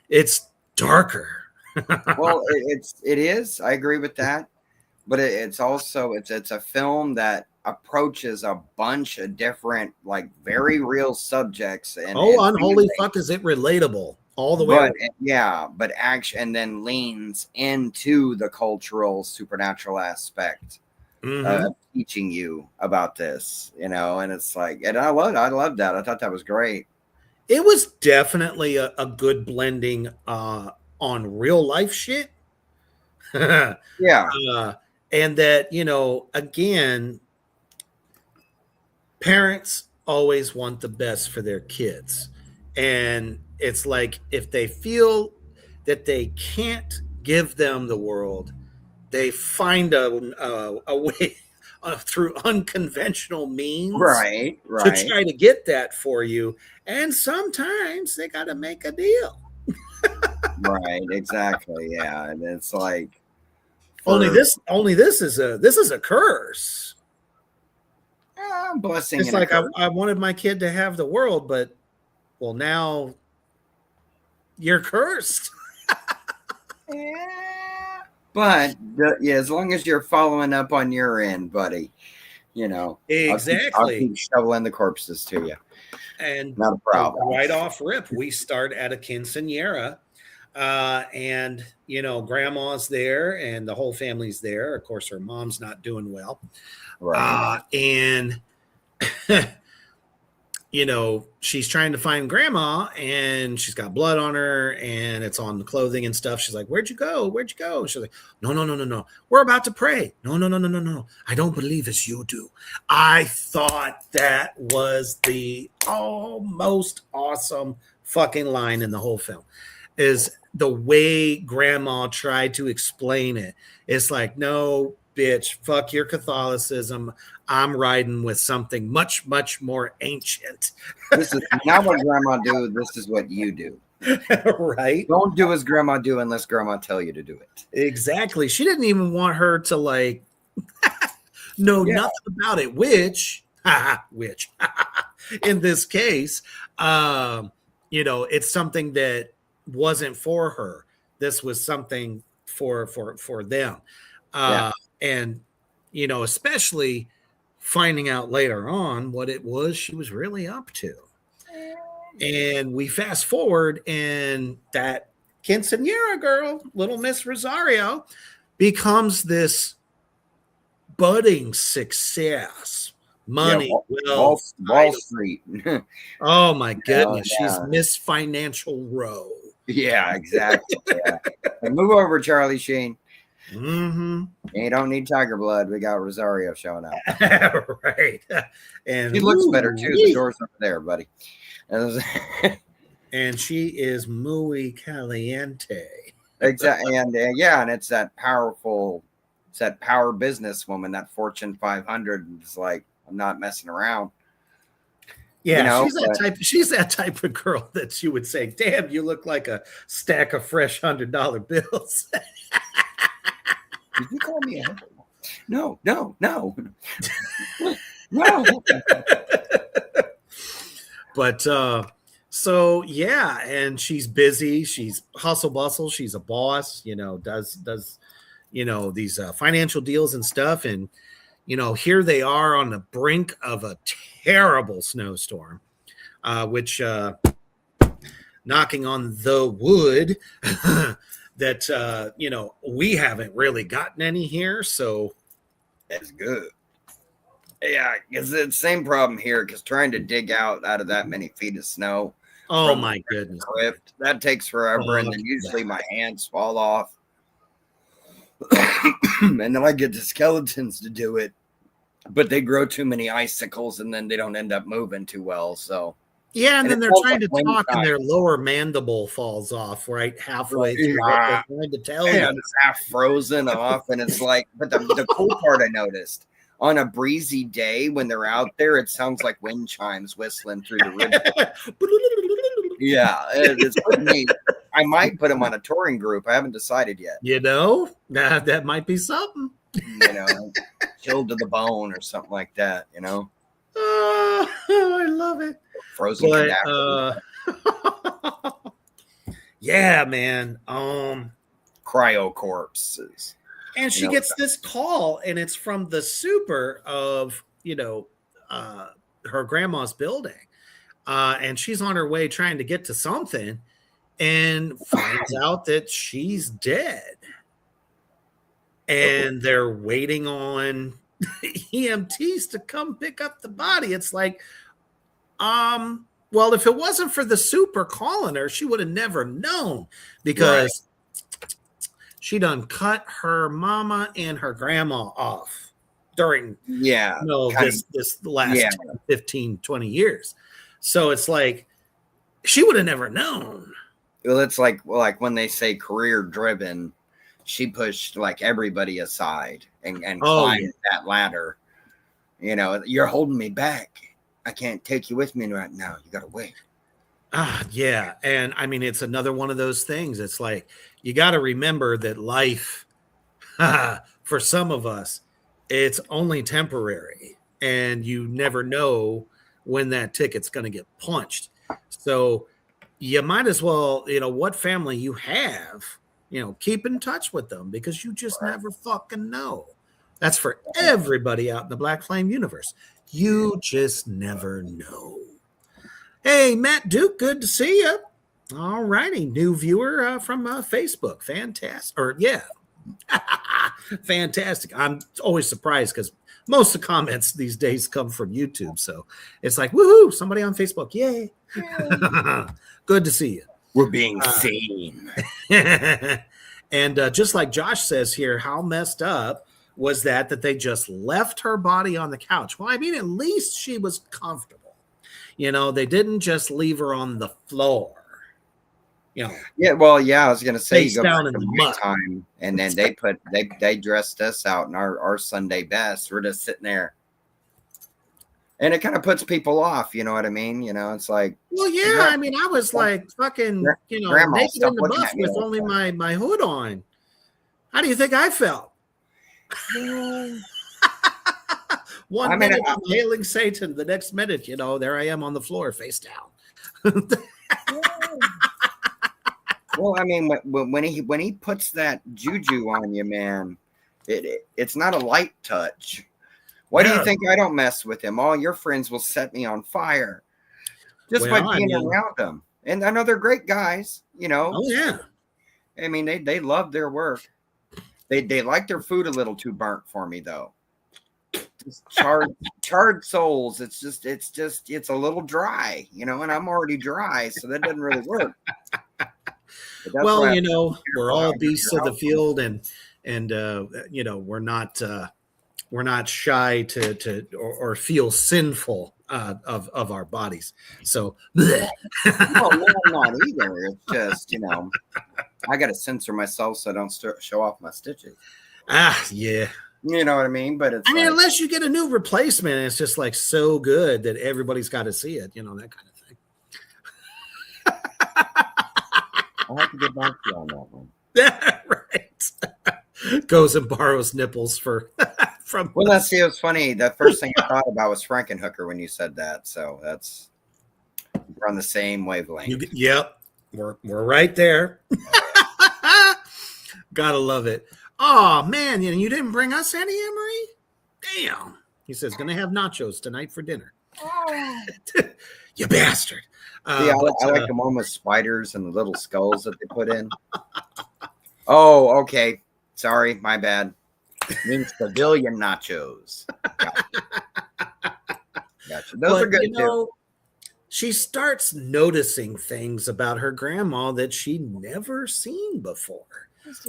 It's darker. Well, it is. I agree with that. But it's also it's a film that approaches a bunch of different, like, very real subjects. And unholy fuck, is it relatable all the way? But action, and then leans into the cultural supernatural aspect teaching you about this, and it's like, and I loved that. I thought that was great. It was definitely a good blending on real life shit. Yeah. And that, again, parents always want the best for their kids. And it's like if they feel that they can't give them the world, they find a way through unconventional means Right. to try to get that for you. And sometimes they got to make a deal. Right. Exactly. Yeah. And it's like Only this is a curse. blessing. It's like I wanted my kid to have the world, but well, now you're cursed. Yeah. But as long as you're following up on your end, buddy, Exactly. I'll keep shoveling the corpses to you. And not a problem. Right off rip, we start at a quinceanera, and grandma's there, and the whole family's there. Of course, her mom's not doing well, Right. And she's trying to find grandma, and she's got blood on her, and it's on the clothing and stuff. She's like, "Where'd you go? Where'd you go?" She's like, No. We're about to pray. No. I don't believe as you do. I thought that was the most awesome fucking line in the whole film. Is the way grandma tried to explain it. It's like, no, bitch, fuck your Catholicism. I'm riding with something much, much more ancient. This is not what grandma do. This is what you do. Right? Don't do as grandma do unless grandma tell you to do it. Exactly. She didn't even want her to know nothing about it, which in this case, it's something that wasn't for her. This was something for them. And especially finding out later on what it was she was really up to. And we fast forward, and that quinceanera girl, little Miss Rosario, becomes this budding success. Money, Wall Street. Oh my goodness, she's Miss Financial Row. Yeah, exactly. Yeah. And move over, Charlie Sheen. Mm-hmm. You don't need tiger blood. We got Rosario showing up. Right. And she looks better too. The door's over there, buddy. And she is muy caliente. Exactly. And and it's that powerful, power businesswoman, that Fortune 500 is like, I'm not messing around. Yeah, she's that type of girl that you would say, damn, you look like a stack of fresh $100 bills. Did you call me a hippo? No. But so yeah, and she's busy, she's hustle bustle, she's a boss, does these financial deals and stuff. And here they are on the brink of a terrible snowstorm, which knocking on the wood that we haven't really gotten any here, so that's good. Yeah, because it's the same problem here, because trying to dig out of that many feet of snow. Oh my goodness. That takes forever, and then usually my hands fall off. And then I get the skeletons to do it, but they grow too many icicles, and then they don't end up moving too well. So yeah, and then they're trying to talk, and their lower mandible falls off right halfway through what they're trying to tell you. It's half frozen off, and it's like, but the cool part I noticed, on a breezy day when they're out there, it sounds like wind chimes whistling through the river. Yeah, it's pretty neat. I might put them on a touring group. I haven't decided yet. That might be something. Chilled to the bone or something like that. Oh, I love it. Frozen yeah, man. Cryo corpses. And she gets this call, and it's from the super of her grandma's building, and she's on her way trying to get to something, and finds out that she's dead. And they're waiting on EMTs to come pick up the body. It's like, well, if it wasn't for the super calling her, she would have never known, because she done cut her mama and her grandma off during this last 10, 15, 20 years. So it's like she would have never known. Well, it's like when they say career driven, she pushed like everybody aside and climbed that ladder. You know, you're holding me back. I can't take you with me right now. You gotta wait. Yeah. And I mean, it's another one of those things. It's like, you got to remember that life, for some of us, it's only temporary, and you never know when that ticket's going to get punched. So you might as well, what family you have, keep in touch with them, because you just never fucking know. That's for everybody out in the Black Flame universe. You just never know. Hey, Matt Duke, good to see you. All righty, new viewer from Facebook. Fantastic. Fantastic. I'm always surprised because most of the comments these days come from YouTube. So it's like, woohoo, somebody on Facebook. Yay. Good to see you. We're being seen. And just like Josh says here, how messed up was that they just left her body on the couch? Well, I mean, at least she was comfortable. They didn't just leave her on the floor. Yeah, well, I was gonna say, you go down in the mud time, and then they dressed us out in our Sunday best. We're just sitting there, and it kind of puts people off. You know what I mean? It's like, well, yeah. I mean, I was like fucking, Grandma, naked in the buff with only my hood on. How do you think I felt? One minute I'm hailing Satan, the next minute, there I am on the floor, face down. Well, I mean, when he puts that juju on you, man, it's not a light touch. Why do you think I don't mess with him? All your friends will set me on fire just by being around them. And I know they're great guys, Oh yeah. I mean, they love their work. They like their food a little too burnt for me, though. Just charred souls. It's a little dry, and I'm already dry, so that doesn't really work. Well, we're all beasts of the field, and we're not shy to or feel sinful of our bodies. So, no, I'm not either. It's just I got to censor myself so I don't show off my stitches. Yeah. You know what I mean? But it's unless you get a new replacement, it's just like so good that everybody's got to see it, that kind of thing. I'll have to get back to you on that one. Yeah, right. Goes and borrows nipples from. Well, let's see. It was funny. The first thing I thought about was Frankenhooker when you said that. So we're on the same wavelength. Yep, we're right there. Gotta love it. Oh man, you didn't bring us any, Emery? Damn. He says gonna have nachos tonight for dinner. Oh. You bastard. I like the one with spiders and the little skulls that they put in. Oh, okay. Sorry, my bad. It means civilian nachos. Gotcha. Those are good too. She starts noticing things about her grandma that she'd never seen before.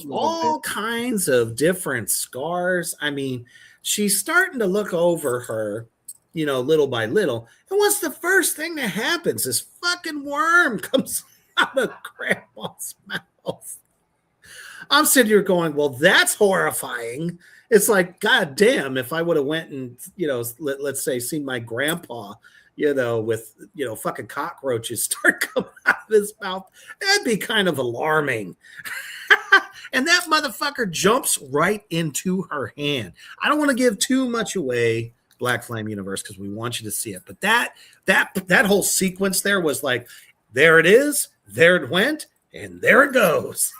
All kinds of different scars. I mean, she's starting to look over her, little by little. And what's the first thing that happens? This fucking worm comes out of grandma's mouth. I'm sitting here going, well, that's horrifying. It's like, God damn, if I would have went and, let's say seen my grandpa, with, fucking cockroaches start coming out of his mouth, that'd be kind of alarming. And that motherfucker jumps right into her hand. I don't want to give too much away, Black Flame Universe, because we want you to see it. But that whole sequence there was like, there it is, there it went, and there it goes.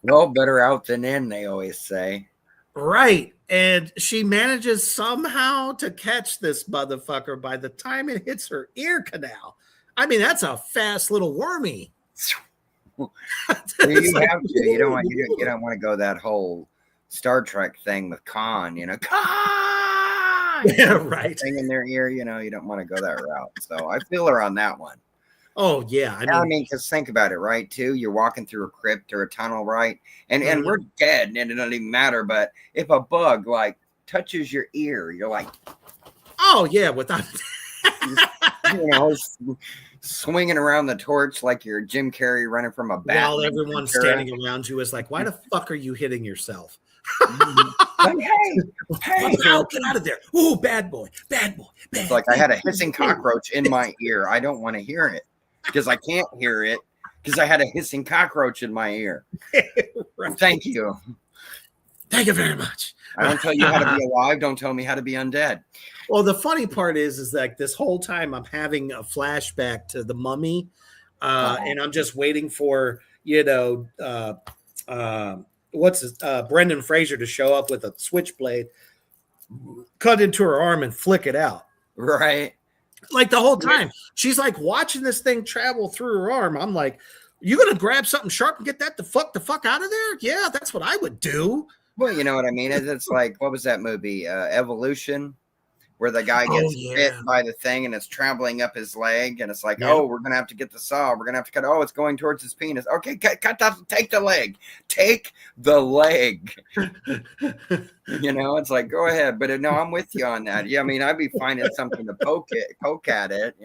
Well, better out than in, they always say. Right. And she manages somehow to catch this motherfucker by the time it hits her ear canal. I mean, that's a fast little wormy. You have to. You don't want to go that whole Star Trek thing with Khan, Khan, Yeah, right. thing in their ear, you don't want to go that route. So I feel her on that one. Oh yeah, I mean, because think about it, right? Too, you're walking through a crypt or a tunnel, right? And we're dead, and it doesn't even matter. But if a bug like touches your ear, you're like, oh yeah, without swinging around the torch like you're Jim Carrey running from a bat. while everyone's standing around you is like, why the fuck are you hitting yourself? Like, hey, get out of there! Oh, bad boy, bad boy. It's like I had a hissing cockroach in my ear. I don't want to hear it because I can't hear it because I had a hissing cockroach in my ear. Right. Thank you. Thank you very much. I don't tell you how to be alive. Don't tell me how to be undead. Well, the funny part is like this whole time I'm having a flashback to the Mummy, and I'm just waiting for Brendan Fraser to show up with a switchblade, cut into her arm, and flick it out. Right. Like the whole time, she's like watching this thing travel through her arm. I'm like, you gonna grab something sharp and get that the fuck out of there? Yeah, that's what I would do. Well, you know what I mean? It's like, what was that movie? Evolution, where the guy gets bit by the thing and it's traveling up his leg. And it's like, oh, we're going to have to get the saw. We're going to have to cut. Oh, it's going towards his penis. Okay, cut that. Take the leg. Take the leg. It's like, go ahead. But no, I'm with you on that. Yeah, I mean, I'd be finding something to poke at it,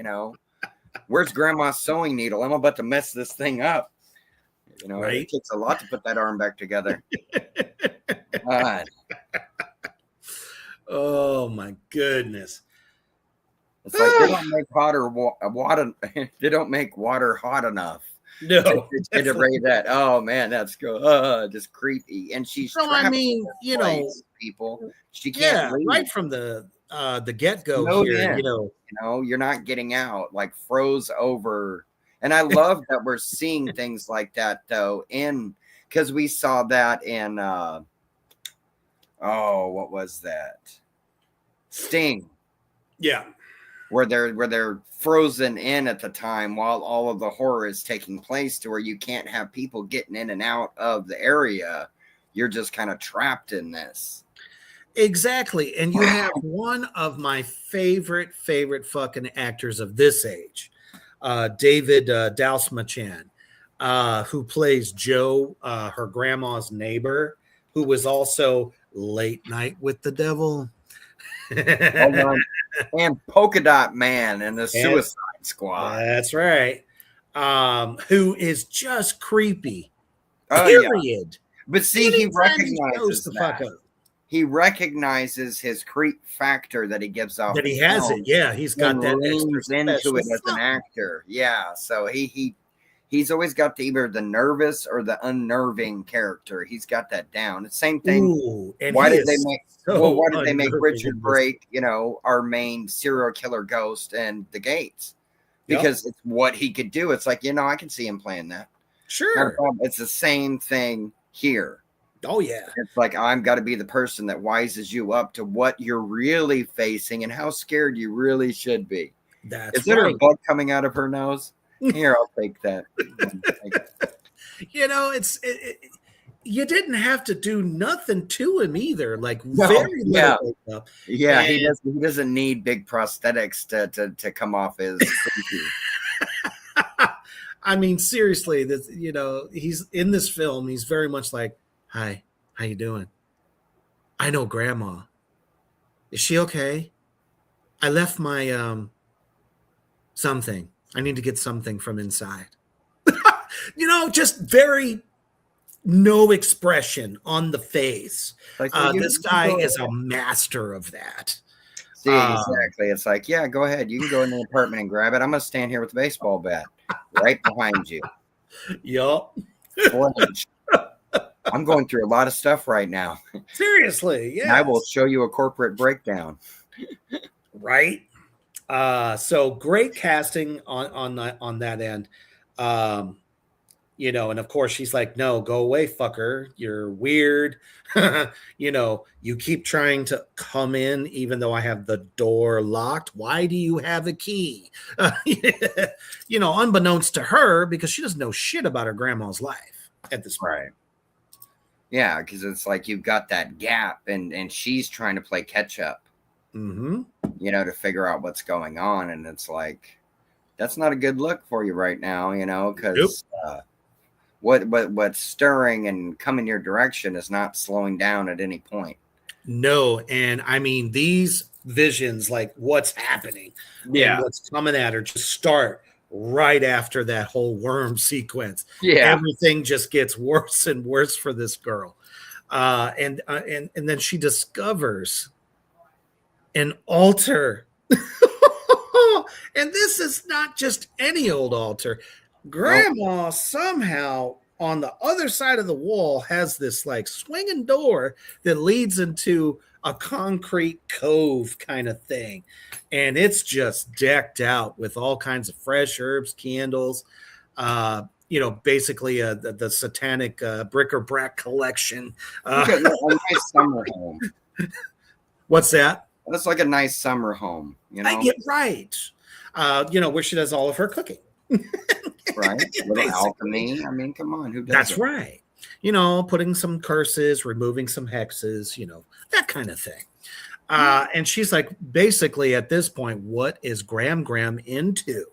Where's grandma's sewing needle? I'm about to mess this thing up. Right? It takes a lot to put that arm back together. God. Oh my goodness! It's like they don't make water. They don't make water hot enough. No, to raise that. Oh man, that's good. Just creepy. And she's. So I mean, people. She can't. Yeah, right from the get go here. You're not getting out. Like froze over. And I love that we're seeing things like that though, because we saw that in. What was that? Sting. Yeah. Where they're frozen in at the time while all of the horror is taking place, to where you can't have people getting in and out of the area. You're just kind of trapped in this. Exactly. And you have one of my favorite fucking actors of this age, David Dalsmachan, who plays Joe, her grandma's neighbor, who was also Late Night with the Devil. And Polka Dot Man and the Suicide Squad. That's right. Who is just creepy. Period. Yeah. But see, he recognizes that. He recognizes his creep factor that he gives off. That he has it. Yeah, he's got that leans into it as an actor. Yeah, so he's always got either the nervous or the unnerving character. He's got that down. It's the same thing. Ooh, why did they make Richard Brake, our main serial killer ghost in The Gates? Because it's what he could do. It's like, I can see him playing that. Sure. It's the same thing here. Oh, yeah. It's like, I've got to be the person that wises you up to what you're really facing and how scared you really should be. Is there a bug coming out of her nose? Here, I'll take that. You didn't have to do nothing to him either. Like very little. Yeah, he doesn't need big prosthetics to come off as creepy. I mean, seriously, he's in this film. He's very much like, "Hi, how you doing? I know Grandma. Is she okay? I left my something. I need to get something from inside." Just very no expression on the face. Like, this guy is a master of that. See, exactly. It's like, yeah, go ahead. You can go in the apartment and grab it. I'm going to stand here with the baseball bat right behind you. Yup. I'm going through a lot of stuff right now. Seriously, yeah. I will show you a corporate breakdown. Right. So great casting on that end. And of course she's like, "No, go away, fucker. You're weird." You keep trying to come in even though I have the door locked. Why do you have a key? Unbeknownst to her, because she doesn't know shit about her grandma's life at this point. Right. Yeah, because it's like you've got that gap, and she's trying to play catch up, Mm-hmm. to figure out what's going on, and it's like that's not a good look for you right now, because what's stirring and coming your direction is not slowing down at any point. No, and I mean these visions, like what's happening and what's coming at her, just start right after that whole worm sequence. Yeah. Everything just gets worse and worse for this girl, and then she discovers an altar, and this is not just any old altar. Grandma somehow on the other side of the wall has this like swinging door that leads into a concrete cove kind of thing, and it's just decked out with all kinds of fresh herbs, candles, basically the satanic bric-a-brac collection. A nice summer home. What's that? That's like a nice summer home, I get right. Where she does all of her cooking. Right? Little alchemy. I mean, come on, who does That's it? right. Putting some curses, removing some hexes, that kind of thing. And she's like, basically at this point, what is Graham into?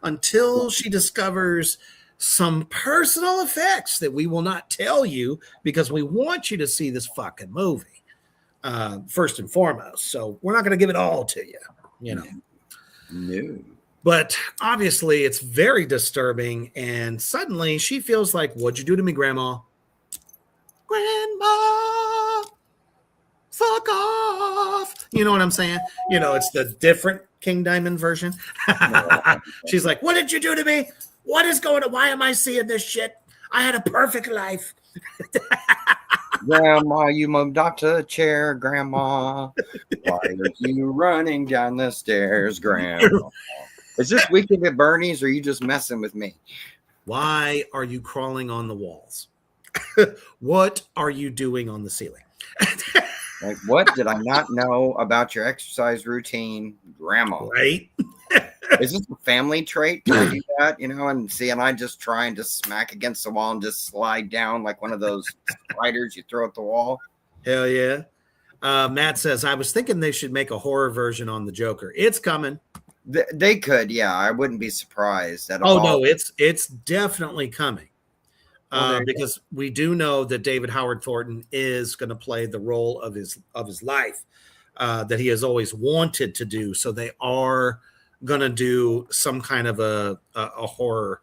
Until she discovers some personal effects that we will not tell you because we want you to see this fucking movie first and foremost. So we're not going to give it all to you, No. But obviously it's very disturbing. And suddenly she feels like, what'd you do to me, Grandma? Grandma, fuck off. You know what I'm saying? It's the different King Diamond version. She's like, what did you do to me? What is going on? Why am I seeing this shit? I had a perfect life. Grandma, you moved off to the chair, Grandma. Why are you running down the stairs, Grandma? Is this Weekend at Bernie's, or are you just messing with me? Why are you crawling on the walls? What are you doing on the ceiling? Like, what did I not know about your exercise routine, Grandma? Right? Is this a family trait? Can I do that? And I just try and just smack against the wall and just slide down like one of those sliders you throw at the wall. Hell yeah. Matt says, I was thinking they should make a horror version on the Joker. It's coming. They could, yeah. I wouldn't be surprised at all. Oh, no, it's definitely coming. Because we do know that David Howard Thornton is going to play the role of his life that he has always wanted to do. So they are going to do some kind of a horror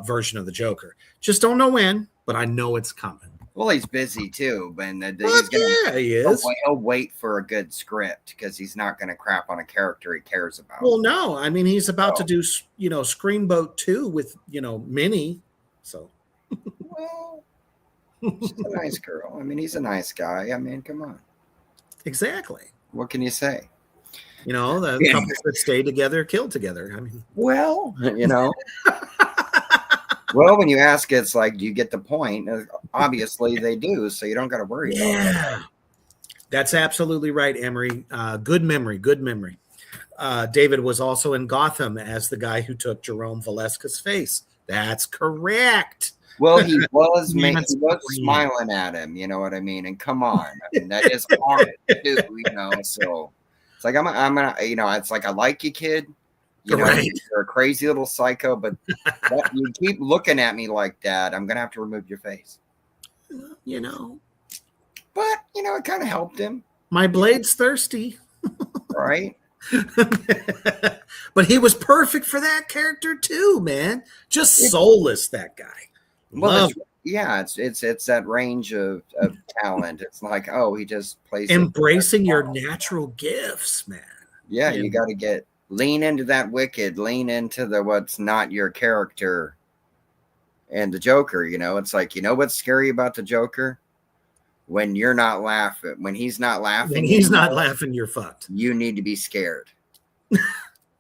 version of the Joker. Just don't know when, but I know it's coming. Well, he's busy too, and he is. He'll wait for a good script because he's not going to crap on a character he cares about. Well, no, I mean he's about to do Screenboat 2 with Minnie. So, well, she's a nice girl. I mean, he's a nice guy. I mean, come on. Exactly. What can you say? The couples that stay together kill together. I mean, well, Well, when you ask, it's like, do you get the point? Obviously, they do, so you don't got to worry about that. That's absolutely right, Emery. Good memory. David was also in Gotham as the guy who took Jerome Valeska's face. That's correct. Well, he was smiling at him. You know what I mean? And come on, I mean that is hard to do. So it's like I'm gonna. It's like I like you, kid. Right. You're a crazy little psycho, but you keep looking at me like that, I'm gonna have to remove your face. But it kind of helped him. My blade's thirsty, right? But he was perfect for that character too, man. Just soulless, that guy. Well, it's that range of talent. It's like, he just plays embracing your natural gifts, man. Yeah, you got to lean into that wicked, lean into the what's not your character. And the Joker, it's like, what's scary about the Joker? When you're not laughing, when he's not laughing, you're fucked. You need to be scared.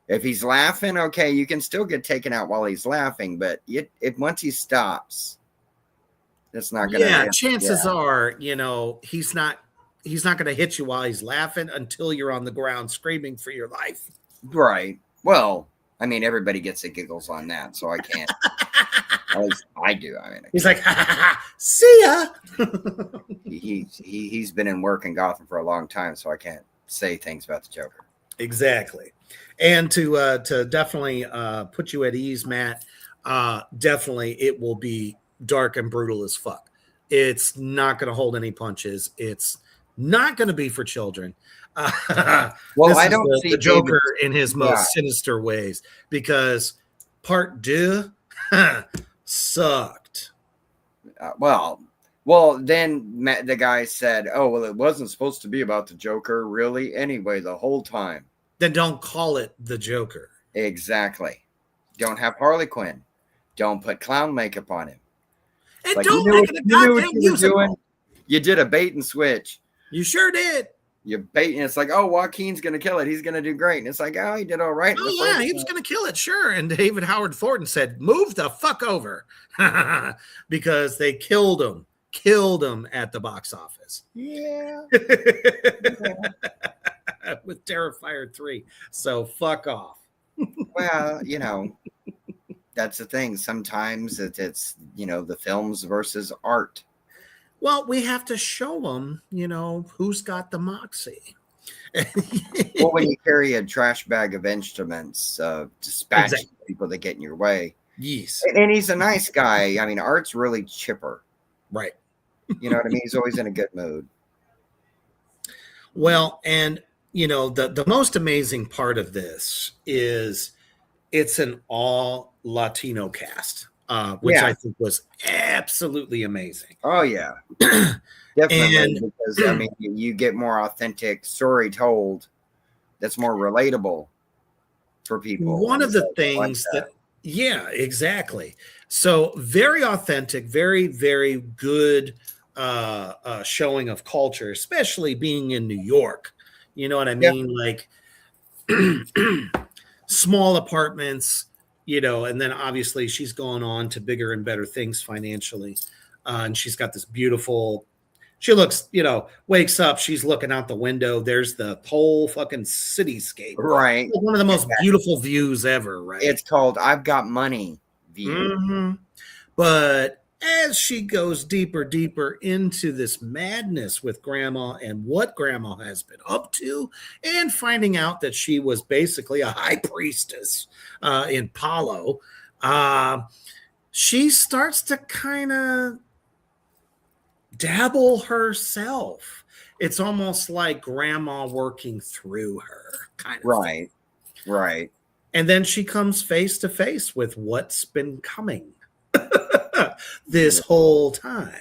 If he's laughing, okay, you can still get taken out while he's laughing, but once he stops, it's not gonna. Yeah, chances are, he's not gonna hit you while he's laughing until you're on the ground screaming for your life. Right. Well, I mean, everybody gets the giggles on that, so I can't. At least I do. I mean, He's like, ha, ha, ha, see ya. he's been in work in Gotham for a long time, so I can't say things about the Joker. Exactly. And to definitely put you at ease, Matt, definitely it will be dark and brutal as fuck. It's not going to hold any punches. It's not going to be for children. Well, I don't see the Joker David, in his most sinister ways, because part two sucked. Well, then the guy said, "Oh, well, it wasn't supposed to be about the Joker, really. Anyway, the whole time." Then don't call it the Joker. Exactly. Don't have Harley Quinn. Don't put clown makeup on him. And Like, don't you make it a goddamn musical. You did a bait and switch. You sure did. You bait, and it's like, oh, Joaquin's going to kill it. He's going to do great. And it's like, oh, he did all right. Oh, yeah, he was going to kill it, sure. And David Howard Thornton said, move the fuck over. Because they killed him at the box office. Yeah. With Terrifier 3. So fuck off. Well, that's the thing. Sometimes it's the films versus art. Well, we have to show them, who's got the moxie. Well, when you carry a trash bag of instruments, dispatch people that get in your way. Yes. And he's a nice guy. I mean, Art's really chipper. Right. You know what I mean? He's always in a good mood. Well, and, the most amazing part of this is it's an all Latino cast. Which I think was absolutely amazing. Oh, yeah. Definitely. Because, you get more authentic story told that's more relatable for people. One of the things yeah, exactly. So very authentic, very, very good showing of culture, especially being in New York. You know what I mean? Like small apartments, and then obviously she's gone on to bigger and better things financially. And she's got this beautiful, she looks, wakes up, she's looking out the window. There's the whole fucking cityscape. Right. One of the most beautiful views ever, right? It's called I've Got Money view. Mm-hmm. But as she goes deeper into this madness with grandma and what grandma has been up to, and finding out that she was basically a high priestess in Palo, she starts to kind of dabble herself. It's almost like grandma working through her, kind of thing. Right. And then she comes face to face with what's been coming this whole time.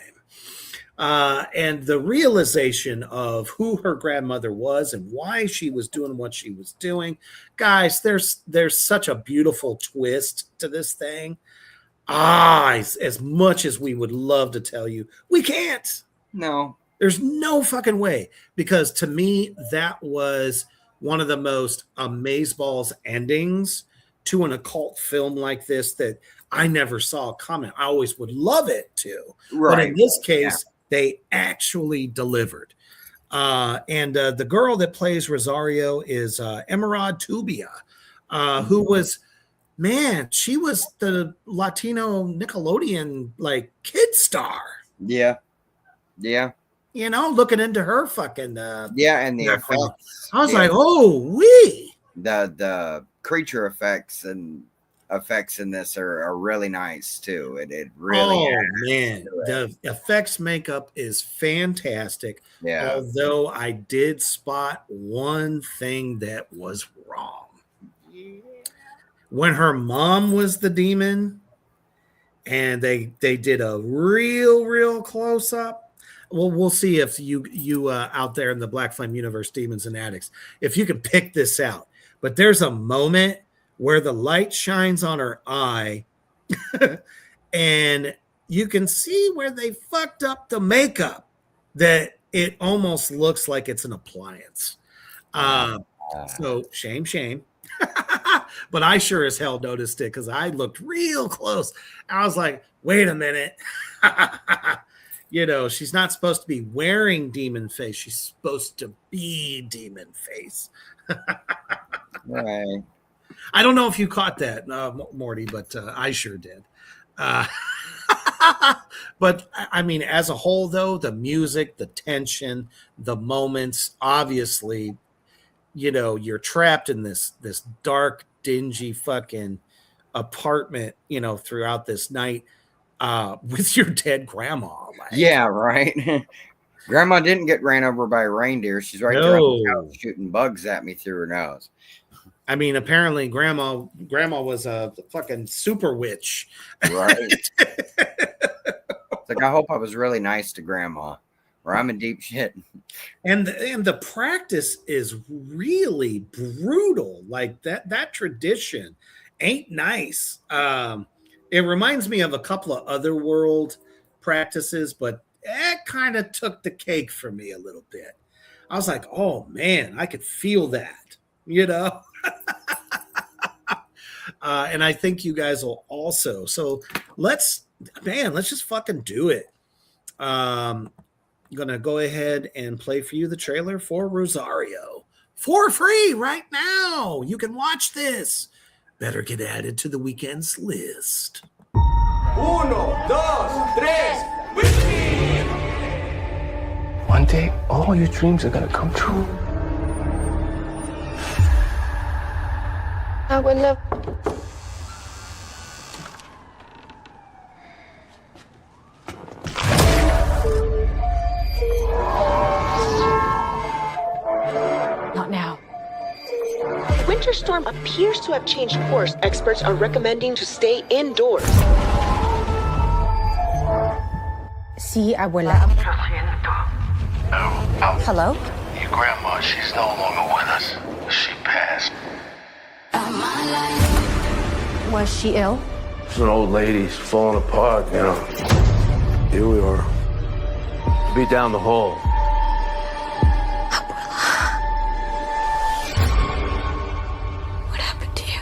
And the realization of who her grandmother was and why she was doing what she was doing. Guys, there's such a beautiful twist to this thing. As much as we would love to tell you, we can't. No. There's no fucking way. Because to me, that was one of the most amazeballs endings to an occult film like this that I never saw coming. I always would love it to. Right. But in this case, they actually delivered. And the girl that plays Rosario is Emerald Tubia, who was, man, she was the Latino Nickelodeon like kid star. Yeah. Looking into her fucking and the effects. I was like, oh, wee. The creature effects in this are really nice too. It really man, the effects makeup is fantastic. Yeah. Although I did spot one thing that was wrong. When her mom was the demon and they did a real close up. Well, we'll see if you out there in the Black Flame universe, demons and addicts, if you can pick this out. But there's a moment where the light shines on her eye and you can see where they fucked up the makeup, that it almost looks like it's an appliance. So shame. But I sure as hell noticed it because I looked real close. I was like, wait a minute. She's not supposed to be wearing demon face. She's supposed to be demon face. Right. I don't know if you caught that, Morty, but I sure did. Uh, but I mean, as a whole, though, the music, the tension, the moments, obviously, you're trapped in this dark, dingy fucking apartment, throughout this night with your dead grandma. Like, Yeah, right. Grandma didn't get ran over by a reindeer. She's right there on the no. couch shooting bugs at me through her nose. I mean, apparently grandma was a fucking super witch. Right. It's like, I hope I was really nice to grandma, or I'm in deep shit. And the practice is really brutal. Like that tradition ain't nice. It reminds me of a couple of other world practices, but that kind of took the cake for me a little bit. I was like, oh man, I could feel that, and I think you guys will also. So let's just fucking do it. I'm gonna go ahead and play for you the trailer for Rosario for free right now. You can watch this. Better get added to the weekend's list. Uno, dos, tres, whiskey! One day, all your dreams are gonna come true. Abuela. Not now. Winter storm appears to have changed course. Experts are recommending to stay indoors. See, Abuela. Hello? Your grandma, she's no longer with us. She passed. Was she ill? She's an old lady. She's falling apart, Here we are. Be down the hall. What happened to you?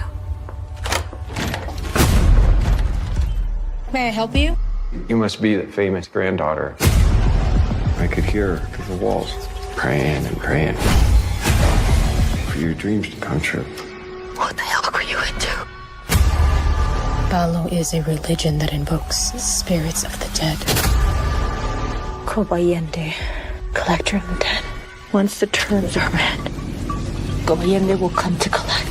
May I help you? You must be the famous granddaughter. I could hear her through the walls, praying and praying for your dreams to come true. What the hell were you into? Balo is a religion that invokes spirits of the dead. Cobayende, collector of the dead. Once the terms are met, Cobayende will come to collect.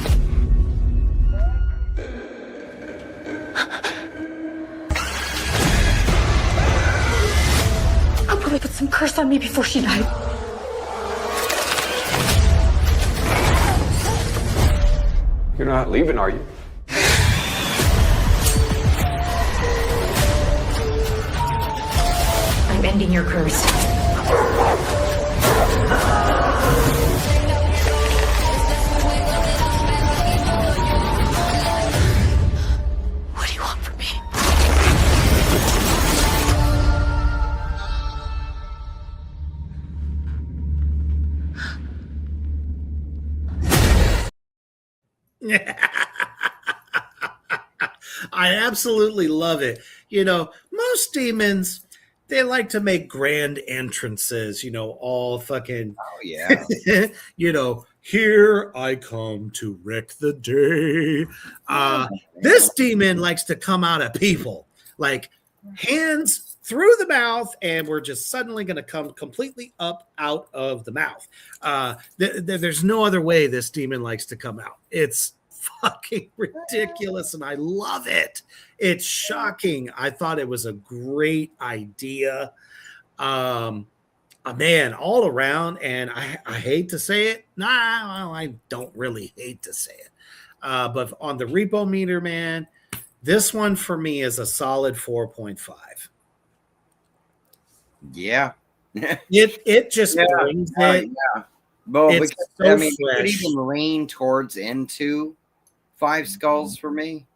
I'll probably put some curse on me before she died. You're not leaving, are you? I'm ending your curse. What do you want from me? I absolutely love it. Most demons, they like to make grand entrances, all fucking, Oh, yeah. Here I come to wreck the day. This demon likes to come out of people, like hands through the mouth, and we're just suddenly going to come completely up out of the mouth. There's no other way this demon likes to come out. It's fucking ridiculous, and I love it. It's shocking. I thought it was a great idea. Man, all around, and I hate to say it. I don't really hate to say it. But on the repo meter, man, this one for me is a solid 4.5. Yeah. It just brings it. Yeah. Well, It's because, so it could fresh. even lean towards into Five Skulls for me.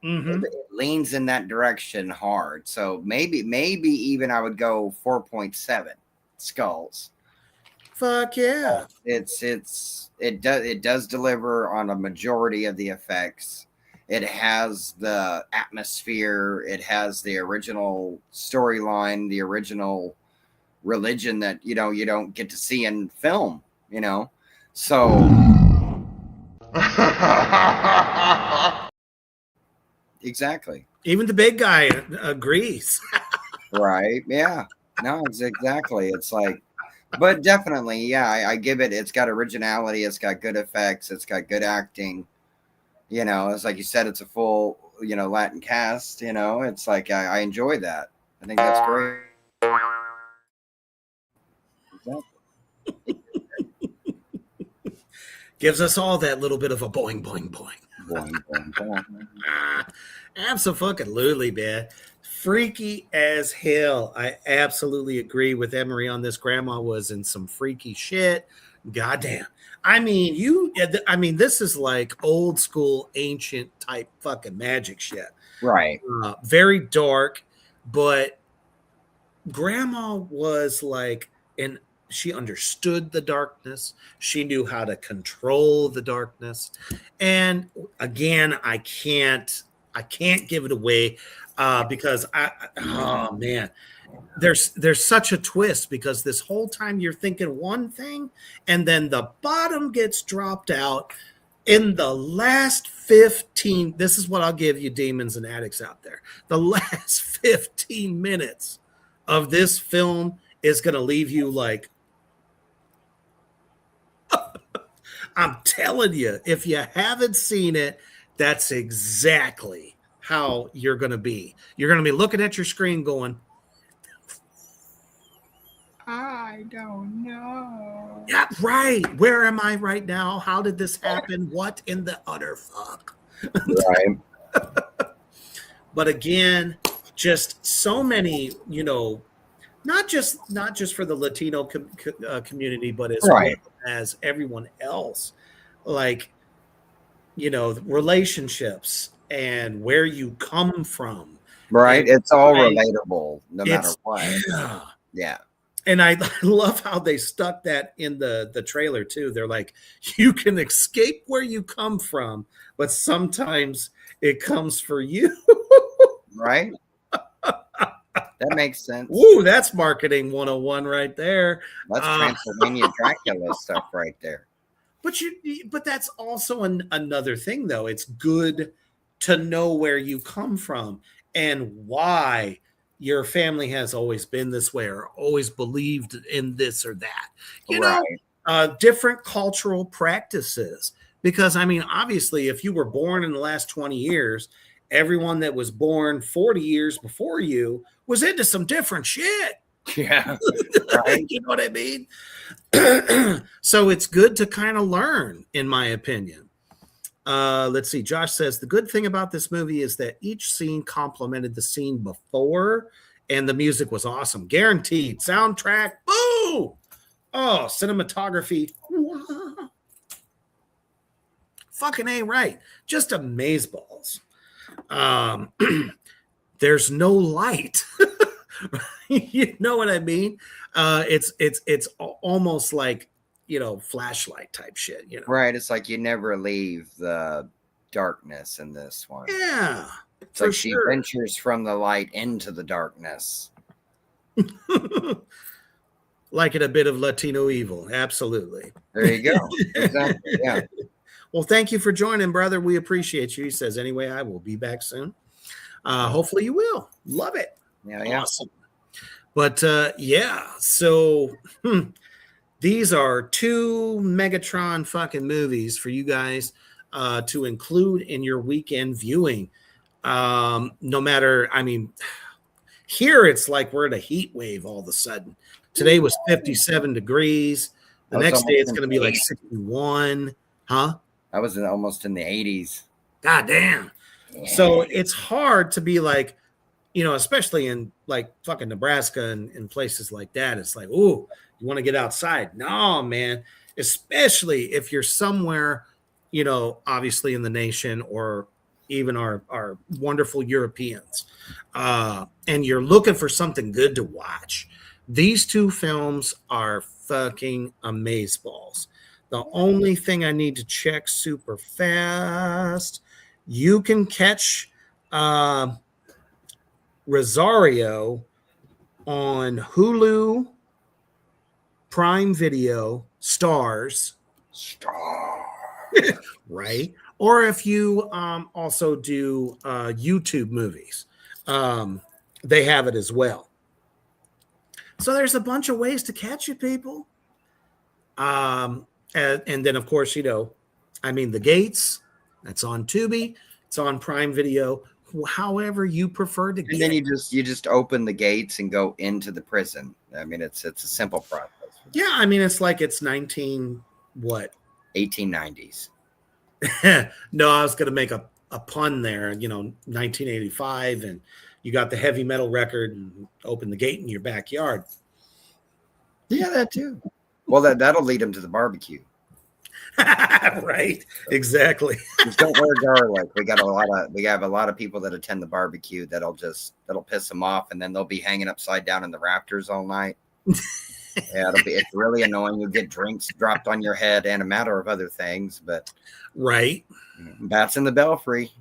Mhm. It leans in that direction hard. So maybe even I would go 4.7 skulls. Fuck yeah. It does deliver on a majority of the effects. It has the atmosphere, it has the original storyline, the original religion that you don't get to see in film, So exactly. Even the big guy agrees. Right. Yeah. No, it's exactly. It's like, but definitely, yeah, I give it, it's got originality, it's got good effects, it's got good acting. You know, it's like you said, it's a full, Latin cast, it's like I enjoy that. I think that's great. Exactly. Gives us all that little bit of a boing, boing, boing. Boing, boing, boing. Absolutely, man. Freaky as hell. I absolutely agree with Emery on this. Grandma was in some freaky shit. Goddamn. I mean, this is like old school, ancient type fucking magic shit. Right. Very dark, but Grandma was like, and she understood the darkness. She knew how to control the darkness. And again, I can't give it away because oh man, there's such a twist because this whole time you're thinking one thing, and then the bottom gets dropped out in the last 15. This is what I'll give you, demons and addicts out there. The last 15 minutes of this film is going to leave you like, I'm telling you, if you haven't seen it, that's exactly how you're going to be. You're going to be looking at your screen going, I don't know. Yeah, right. Where am I right now? How did this happen? What in the utter fuck? Right. But again, just so many, not just for the Latino community, but as well as everyone else, like, relationships and where you come from. Right. And, it's all relatable no matter what. Yeah. Yeah. And I love how they stuck that in the trailer too. They're like, you can escape where you come from, but sometimes it comes for you. Right. That makes sense. Ooh, that's marketing 101 right there. That's Transylvania Dracula stuff right there. But that's also another thing, though. It's good to know where you come from and why your family has always been this way or always believed in this or that. Different cultural practices. Because, I mean, obviously, if you were born in the last 20 years, everyone that was born 40 years before you was into some different shit. Yeah. Right? You know what I mean? So it's good to kind of learn, in my opinion. Let's see. Josh says, the good thing about this movie is that each scene complemented the scene before, and the music was awesome. Guaranteed. Soundtrack. Boo! Oh, cinematography. Fucking A right. Just amazeballs. There's no light. You know what I mean? It's almost like, flashlight type shit, Right. It's like you never leave the darkness in this one. Yeah. It's like she ventures from the light into the darkness. Like it a bit of Latino evil. Absolutely. There you go. Exactly. Yeah. Well, thank you for joining, brother. We appreciate you. He says, anyway, I will be back soon. Hopefully you will. Love it. Yeah. Awesome. But yeah, so these are two Megatron fucking movies for you guys to include in your weekend viewing. No matter, I mean, here it's like we're in a heat wave all of a sudden. Today was 57 degrees. The next day it's going to be like 61. Huh? I was almost in the 80s. God damn. Yeah. So it's hard to be like, especially in like fucking Nebraska and places like that. It's like, ooh, you want to get outside? No, man. Especially if you're somewhere, obviously in the nation or even our wonderful Europeans, and you're looking for something good to watch. These two films are fucking amazeballs. The only thing I need to check super fast, you can catch Rosario on Hulu, Prime Video, Stars, right? or if you also do YouTube movies, they have it as well. So there's a bunch of ways to catch it, people. And then, of course, The Gates, that's on Tubi. It's on Prime Video. However you prefer to get. And then you just open the gates and go into the prison. I mean, it's a simple process. Yeah, I mean, it's like it's 1890s. No, I was going to make a pun there. 1985, and you got the heavy metal record and open the gate in your backyard. Yeah, that too. Well, that'll lead them to the barbecue. Right, exactly. Just don't wear garlic. We have a lot of people that attend the barbecue that'll piss them off, and then they'll be hanging upside down in the rafters all night. Yeah, it's really annoying. You get drinks dropped on your head and a matter of other things, but right, bats in the belfry.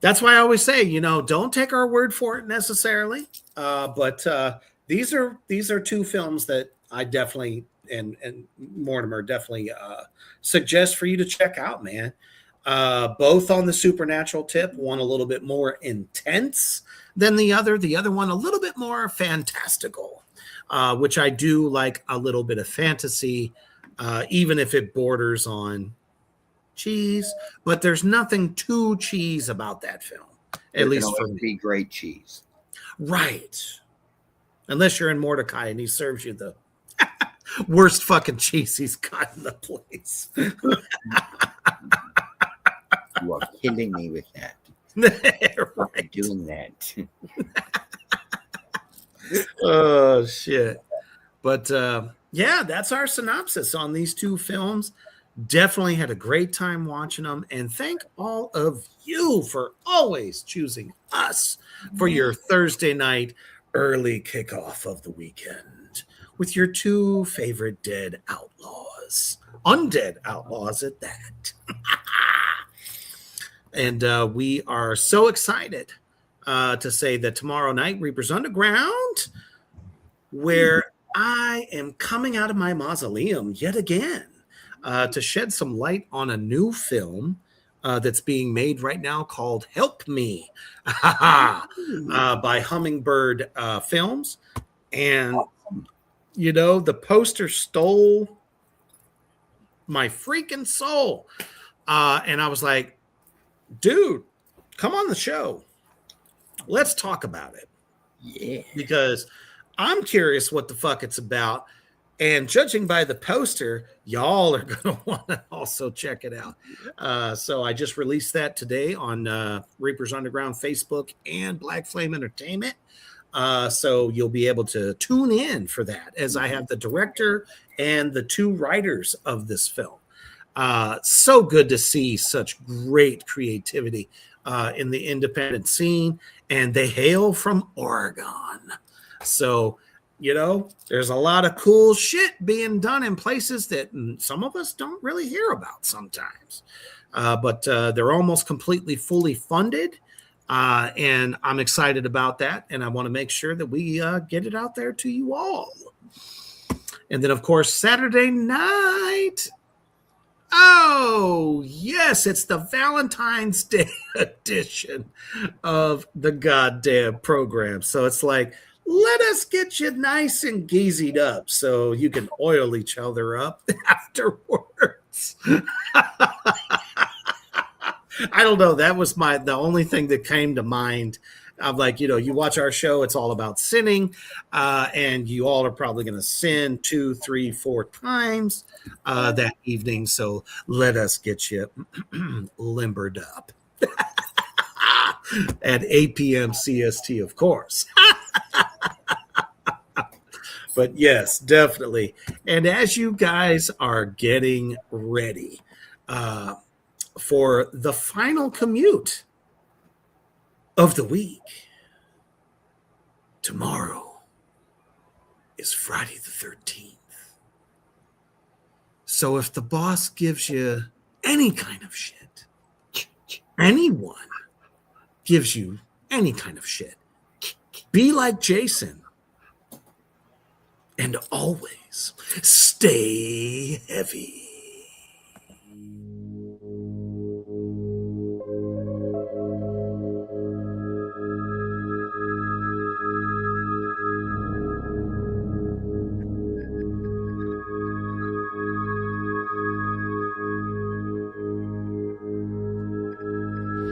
That's why I always say, don't take our word for it necessarily. But these are two films that I definitely and Mortimer definitely suggest for you to check out, man. Both on the supernatural tip, one a little bit more intense than the other one a little bit more fantastical, which I do like a little bit of fantasy, even if it borders on cheese, but there's nothing too cheese about that film, at least for me. Be great cheese, right? Unless you're in Mordecai and he serves you the worst fucking cheese he's got in the place. You are killing me with that. Right. Doing that. Oh shit! But yeah, that's our synopsis on these two films. Definitely had a great time watching them, and thank all of you for always choosing us for your Thursday night early kickoff of the weekend with your two favorite dead outlaws, undead outlaws at that. And we are so excited to say that tomorrow night, Reapers Underground, where I am coming out of my mausoleum yet again to shed some light on a new film that's being made right now called Help Me by Hummingbird Films. And, the poster stole my freaking soul. And I was like, dude, come on the show. Let's talk about it. Yeah. Because I'm curious what the fuck it's about. And judging by the poster, y'all are going to want to also check it out. So I just released that today on Reapers Underground Facebook and Black Flame Entertainment. So you'll be able to tune in for that, as I have the director and the two writers of this film. So good to see such great creativity in the independent scene, and they hail from Oregon. So, there's a lot of cool shit being done in places that some of us don't really hear about sometimes. But they're almost completely fully funded. And I'm excited about that. And I want to make sure that we get it out there to you all. And then, of course, Saturday night. Oh, yes, it's the Valentine's Day edition of the goddamn program. So it's like, let us get you nice and geezied up so you can oil each other up afterwards. I don't know. That was the only thing that came to mind. I'm like, you watch our show, it's all about sinning, and you all are probably going to sin 2, 3, 4 times that evening. So let us get you limbered up at 8 p.m. CST, of course. But yes, definitely. And as you guys are getting ready for the final commute of the week, tomorrow is Friday the 13th. So if the boss gives you any kind of shit, anyone gives you any kind of shit, be like Jason and always stay heavy.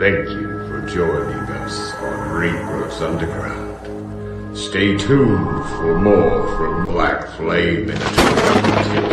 Thank you for joining us on Rebirth Underground. Stay tuned for more from Black Flame Entertainment.